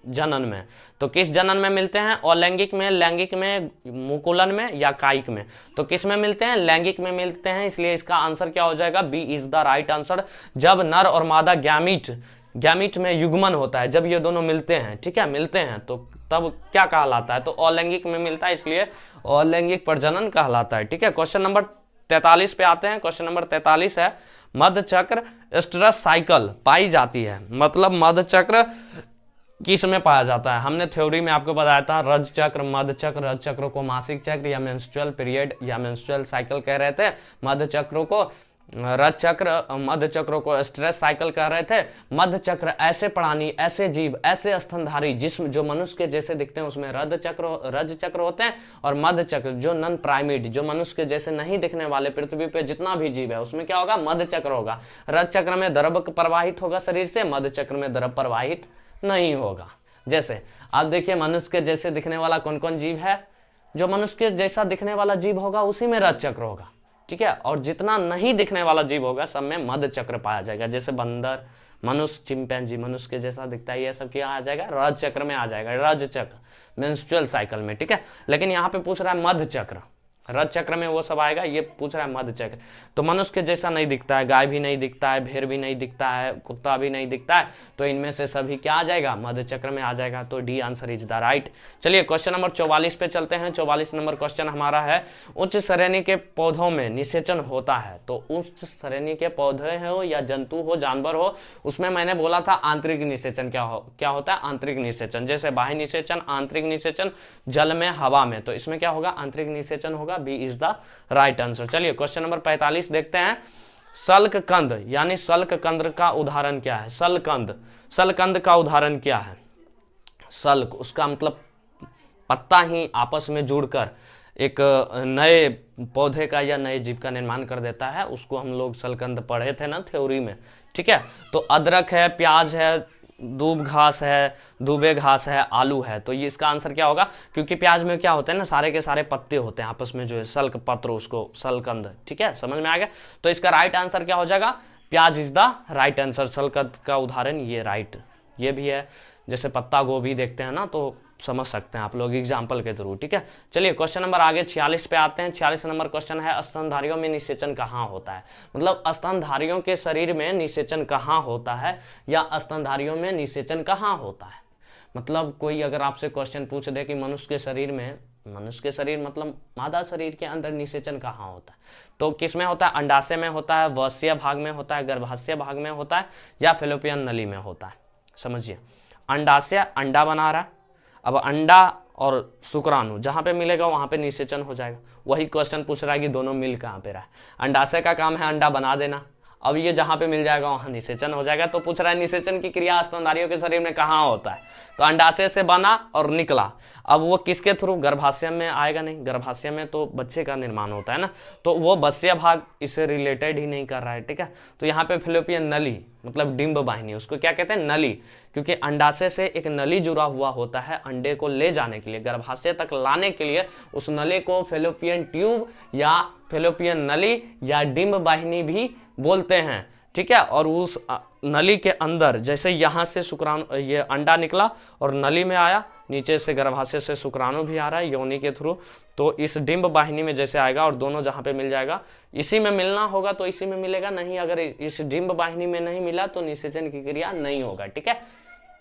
जनन में, तो किस जनन में मिलते हैं, अलैंगिक में, लैंगिक में, मुकुलन में या कायिक में। तो किस में मिलते हैं, लैंगिक में मिलते हैं, इसलिए इसका आंसर क्या हो जाएगा, B is the right answer. जब नर और मादा गैमीट में युग्मन होता है, जब ये दोनों मिलते हैं, ठीक है, मिलते हैं, तो तब क्या कहलाता है, तो अलैंगिक में मिलता है, इसलिए अलैंगिक प्रजनन कहलाता है। ठीक है, क्वेश्चन नंबर 43 पे आते हैं। क्वेश्चन नंबर 43 है, मध्यचक्र स्टेरस साइकिल पाई जाती है। मतलब मध्यचक्र किस में पाया जाता है, हमने थ्योरी में आपको बताया था, रज चक्र, मध्य चक्र, रज चक्र को मासिक चक्र या मेंस्ट्रुअल पीरियड या मेंस्ट्रुअल साइकिल कह रहे थे, मध्य चक्रों को रज चक्र, मध्य चक्रों को स्ट्रेस साइकिल कह रहे थे। मध्य चक्र ऐसे प्राणी, ऐसे जीव, ऐसे स्तनधारी जिस्म जो मनुष्य के जैसे दिखते हैं उसमें रज चक्र होते हैं, और मध्य चक्र जो नॉन प्राइमेट, जो मनुष्य के जैसे नहीं दिखने वाले पृथ्वी पे जितना भी जीव है उसमें क्या होगा, मध्य चक्र होगा। रज चक्र में द्रव प्रवाहित होगा शरीर से, मध्य चक्र में द्रव प्रवाहित नहीं होगा। जैसे आप देखिए मनुष्य के जैसे दिखने वाला कौन कौन जीव है, जो मनुष्य के जैसा दिखने वाला जीव होगा उसी में रज चक्र होगा। ठीक है, और जितना नहीं दिखने वाला जीव होगा सब में मध्य चक्र पाया जाएगा। जैसे बंदर, मनुष्य, चिंपैंजी मनुष्य के जैसा दिखता है, ये सब क्या आ जाएगा, रज चक्र में आ जाएगा, रज चक्र मेंस्ट्रुअल साइकिल में। ठीक है, लेकिन यहाँ पे पूछ रहा है मध्य चक्र, रज चक्र में वो सब आएगा, ये पूछ रहा है मध्य चक्र। तो मनुष्य के जैसा नहीं दिखता है, गाय भी नहीं दिखता है, भेड़ भी नहीं दिखता है, कुत्ता भी नहीं दिखता है, तो इनमें से सभी क्या आ जाएगा, मध्य चक्र में आ जाएगा। तो D answer is the right. चलिए क्वेश्चन नंबर 44 पे चलते हैं। 44 नंबर क्वेश्चन हमारा है, उच्च श्रेणी के पौधों में निषेचन होता है। तो उच्च श्रेणी के पौधे हो या जंतु हो, जानवर हो, उसमें मैंने बोला था आंतरिक निषेचन क्या होता है, आंतरिक निषेचन। जैसे बाह्य निषेचन, आंतरिक निषेचन, जल में, हवा में, तो इसमें क्या होगा, आंतरिक निषेचन होगा, B is the right answer. चलिए क्वेश्चन नंबर 45 देखते हैं। सल्ककंद यानी सल्ककंद का उदाहरण क्या है, सल्कंद का उदाहरण क्या है। सल्क उसका मतलब पत्ता ही आपस में जुड़कर एक नए पौधे का या नए जीव का निर्माण कर देता है, उसको हम लोग सल्कंद पढ़े थे ना थ्योरी में। ठीक है, तो अदरक है, प्याज है, दूब घास है, दूबे घास है, आलू है, तो ये इसका आंसर क्या होगा, क्योंकि प्याज में क्या होता है ना, सारे के सारे पत्ते होते हैं आपस में जो है सल्क पत्र, उसको सल्कंद। ठीक है, समझ में आ गया। तो इसका राइट आंसर क्या हो जाएगा, प्याज इज द राइट आंसर। सल्कंद का उदाहरण ये राइट, ये भी है। जैसे पत्ता गोभी देखते हैं ना, तो समझ सकते हैं आप लोग एग्जाम्पल के थ्रू, ठीक है। चलिए क्वेश्चन नंबर आगे 46 पे आते हैं। 46 नंबर क्वेश्चन है, स्तनधारियों में निषेचन कहाँ होता है। मतलब स्तनधारियों के शरीर में निषेचन कहाँ होता है, या स्तनधारियों में निषेचन कहाँ होता है। मतलब कोई अगर आपसे क्वेश्चन पूछ दे कि मनुष्य के शरीर में, मनुष्य के शरीर मतलब मादा शरीर के अंदर निषेचन कहाँ होता है, तो किस में होता है, अंडाशय में होता है, वहस्यीय भाग में होता है, गर्भाशय भाग में होता है, या फेलोपियन नली में होता है। समझिए, अंडाशय अंडा बना रहा है, अब अंडा और शुक्राणु जहाँ पे मिलेगा वहाँ पे निषेचन हो जाएगा। वही क्वेश्चन पूछ रहा है कि दोनों मिल कहाँ पे रहा है। अंडाशय का काम है अंडा बना देना, अब ये जहाँ पे मिल जाएगा वहाँ निषेचन हो जाएगा। तो पूछ रहा है निषेचन की क्रिया स्तनधारियों के शरीर में कहाँ होता है, तो अंडाशय से बना और निकला, अब वो किसके थ्रू, गर्भाशय में आएगा नहीं, गर्भाशय में तो बच्चे का निर्माण होता है ना, तो वो बच्चे भाग इससे रिलेटेड ही नहीं कर रहा है, ठीक है। तो यहाँ पे फेलोपियन नली मतलब डिंब वाहिनी, उसको क्या कहते हैं, नली, क्योंकि अंडाशय से एक नली जुड़ा हुआ होता है। अंडे को ले जाने के लिए, गर्भाशय तक लाने के लिए उस नली को फेलोपियन ट्यूब या फेलोपियन नली या डिंब वाहिनी भी बोलते हैं, ठीक है। और उस नली के अंदर जैसे यहाँ से शुक्राणु, ये अंडा निकला और नली में आया, नीचे से गर्भाशय से शुक्राणु भी आ रहा है योनि के थ्रू, तो इस डिंब वाहिनी में जैसे आएगा और दोनों जहाँ पे मिल जाएगा, इसी में मिलना होगा तो इसी में मिलेगा, नहीं अगर इस डिंब वाहिनी में नहीं मिला तो निषेचन की क्रिया नहीं होगा, ठीक है।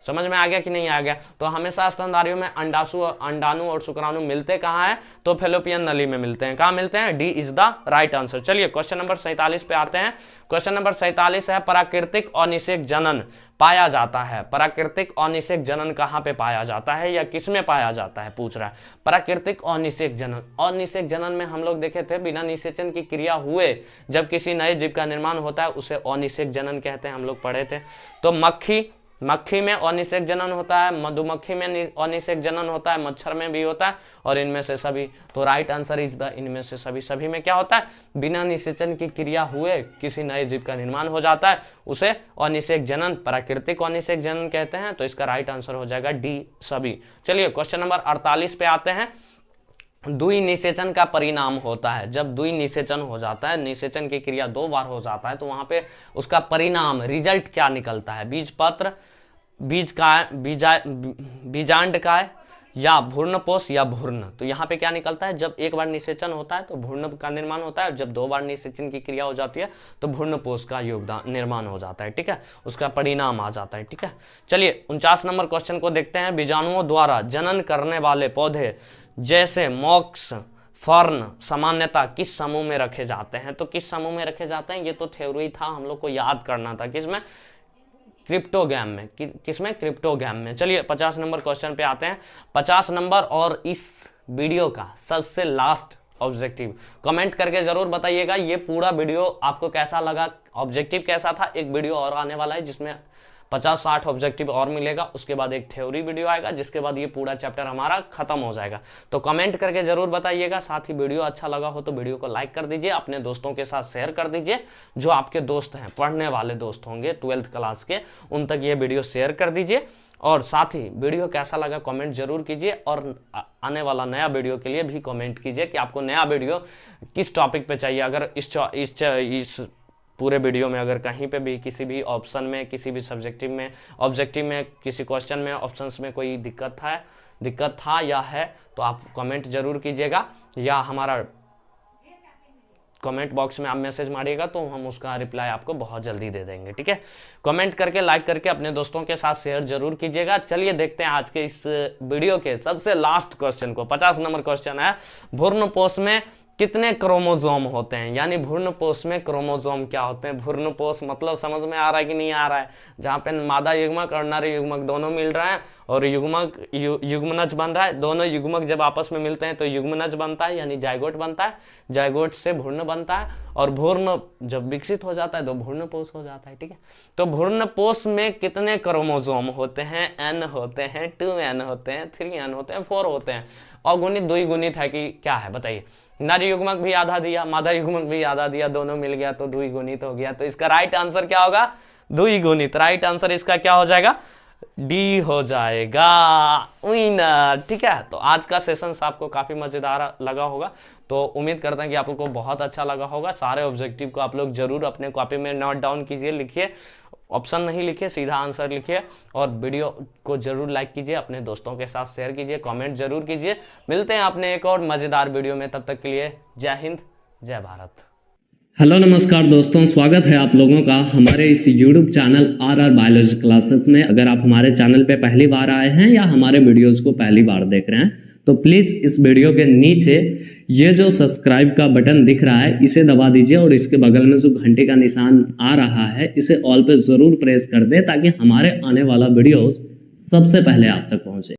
समझ में आ गया कि नहीं आ गया। तो हमेशा स्तनधारियों में अंडाणु और शुक्राणु मिलते कहाँ हैं, तो फेलोपियन नली में मिलते हैं। कहाँ मिलते हैं, D is the right answer. चलिए क्वेश्चन नंबर 47 पे आते हैं। क्वेश्चन नंबर 47 है, प्राकृतिक अनिषेक जनन पाया जाता है। प्राकृतिक अनिषेक जनन कहाँ पे पाया जाता है या किस में पाया जाता है, पूछ रहा है। प्राकृतिक अनिषेक जनन, अनिषेक जनन में हम लोग देखे थे बिना निषेचन की क्रिया हुए जब किसी नए जीव का निर्माण होता है उसे अनिषेक जनन कहते हैं, हम लोग पढ़े थे। तो मक्खी में अनिषेक जनन होता है, मधुमक्खी में अनिषेक जनन होता है, मच्छर में भी होता है, और इनमें से सभी। तो राइट आंसर इज द इनमें से सभी। सभी में क्या होता है, बिना निषेचन की क्रिया हुए किसी नए जीव का निर्माण हो जाता है, उसे अनिषेक जनन, प्राकृतिक अनिषेक जनन कहते हैं। तो इसका राइट आंसर हो जाएगा डी सभी। चलिए क्वेश्चन नंबर 48 पे आते हैं। द्वि निषेचन का परिणाम होता है, जब द्वि निषेचन हो जाता है, निषेचन की क्रिया 2 बार हो जाता है, तो वहां पे उसका परिणाम रिजल्ट क्या निकलता है, बीजपत्र, बीजांडकाय या भ्रूणपोष या भ्रूण। तो यहाँ पे क्या निकलता है, जब एक बार निषेचन होता है तो भ्रूण का निर्माण होता है, जब 2 बार निषेचन की क्रिया हो जाती है तो भ्रूणपोष का योगदान निर्माण हो जाता है, ठीक है, उसका परिणाम आ जाता है, ठीक है। चलिए 49 नंबर क्वेश्चन को देखते हैं। बीजाणुओं द्वारा जनन करने वाले पौधे जैसे मोक्ष, फर्न सामान्यतः किस समूह में रखे जाते हैं, तो किस समूह में रखे जाते हैं, ये तो थ्योरी था, हम लोग को याद करना था, किसमें, क्रिप्टोगैम में। किसमें, क्रिप्टोगैम में। चलिए 50 नंबर क्वेश्चन पे आते हैं। 50 नंबर और इस वीडियो का सबसे लास्ट ऑब्जेक्टिव कमेंट करके जरूर बताइएगा ये पूरा वीडियो आपको कैसा लगा, ऑब्जेक्टिव कैसा था। एक वीडियो और आने वाला है जिसमें 50-60 ऑब्जेक्टिव और मिलेगा, उसके बाद एक थ्योरी वीडियो आएगा, जिसके बाद ये पूरा चैप्टर हमारा खत्म हो जाएगा। तो कमेंट करके जरूर बताइएगा। साथ ही वीडियो अच्छा लगा हो तो वीडियो को लाइक कर दीजिए, अपने दोस्तों के साथ शेयर कर दीजिए, जो आपके दोस्त हैं, पढ़ने वाले दोस्त होंगे 12th क्लास के, उन तक ये वीडियो शेयर कर दीजिए। और साथ ही वीडियो कैसा लगा कमेंट जरूर कीजिए, और आने वाला नया वीडियो के लिए भी कमेंट कीजिए कि आपको नया वीडियो किस टॉपिक पे चाहिए। अगर इस पूरे वीडियो में अगर कहीं पे भी किसी भी ऑप्शन में, किसी भी ऑब्जेक्टिव में किसी क्वेश्चन में, ऑप्शंस में कोई दिक्कत था या है, तो आप कमेंट जरूर कीजिएगा, या हमारा कमेंट बॉक्स में आप मैसेज मारिएगा तो हम उसका रिप्लाई आपको बहुत जल्दी दे देंगे, ठीक है। कमेंट करके, लाइक करके अपने दोस्तों के साथ शेयर जरूर कीजिएगा। चलिए देखते हैं आज के इस वीडियो के सबसे लास्ट क्वेश्चन को। 50 नंबर क्वेश्चन है, भ्रूणपोष में कितने क्रोमोसोम होते हैं, यानी भ्रूणपोष में क्रोमोसोम क्या होते हैं। भ्रूणपोष मतलब समझ में आ रहा है कि नहीं आ रहा है, जहाँ पे मादा युग्मक और नर युग्मक दोनों मिल रहे हैं और युग्मनज बन रहा है। दोनों युग्मक जब आपस में मिलते हैं तो युग्मनज बनता है, यानी जाइगोट बनता है, जाइगोट से भ्रूण बनता है, और भ्रूण जब विकसित हो जाता है तो भ्रूणपोष हो जाता है, ठीक है। तो भ्रूणपोष में कितने क्रोमोसोम होते हैं, n होते हैं, 2n होते हैं, 3n होते हैं, 4 होते हैं। अगुणित द्विगुणित है कि क्या है, बताइए। नर युग्मक भी आधा दिया, मादा युग्मक भी आधा दिया, दोनों मिल गया तो द्विगुणित हो गया। तो इसका राइट आंसर क्या होगा, द्विगुणित। राइट आंसर इसका क्या हो जाएगा, डी हो जाएगा, विनर, ठीक है। तो आज का सेशन आपको काफी मजेदार लगा होगा, तो उम्मीद करते हैं कि आप लोग को बहुत अच्छा लगा होगा। सारे ऑब्जेक्टिव को आप लोग जरूर अपने कॉपी में नोट डाउन कीजिए, लिखिए, ऑप्शन नहीं लिखिए, सीधा आंसर लिखिए। और वीडियो को जरूर लाइक कीजिए, अपने दोस्तों के साथ शेयर कीजिए, कमेंट जरूर कीजिए। मिलते हैं अपने एक और मज़ेदार वीडियो में, तब तक के लिए जय हिंद, जय भारत। हेलो नमस्कार दोस्तों, स्वागत है आप लोगों का हमारे इस YouTube channel RR biology classes में। अगर आप हमारे चैनल पे पहली बार आए हैं या हमारे वीडियोस को पहली बार देख रहे हैं तो प्लीज़ इस वीडियो के नीचे ये जो सब्सक्राइब का बटन दिख रहा है इसे दबा दीजिए और इसके बगल में जो घंटे का निशान आ रहा है इसे ऑल पे ज़रूर प्रेस कर दें ताकि हमारे आने वाला वीडियोस सबसे पहले आप तक पहुँचे।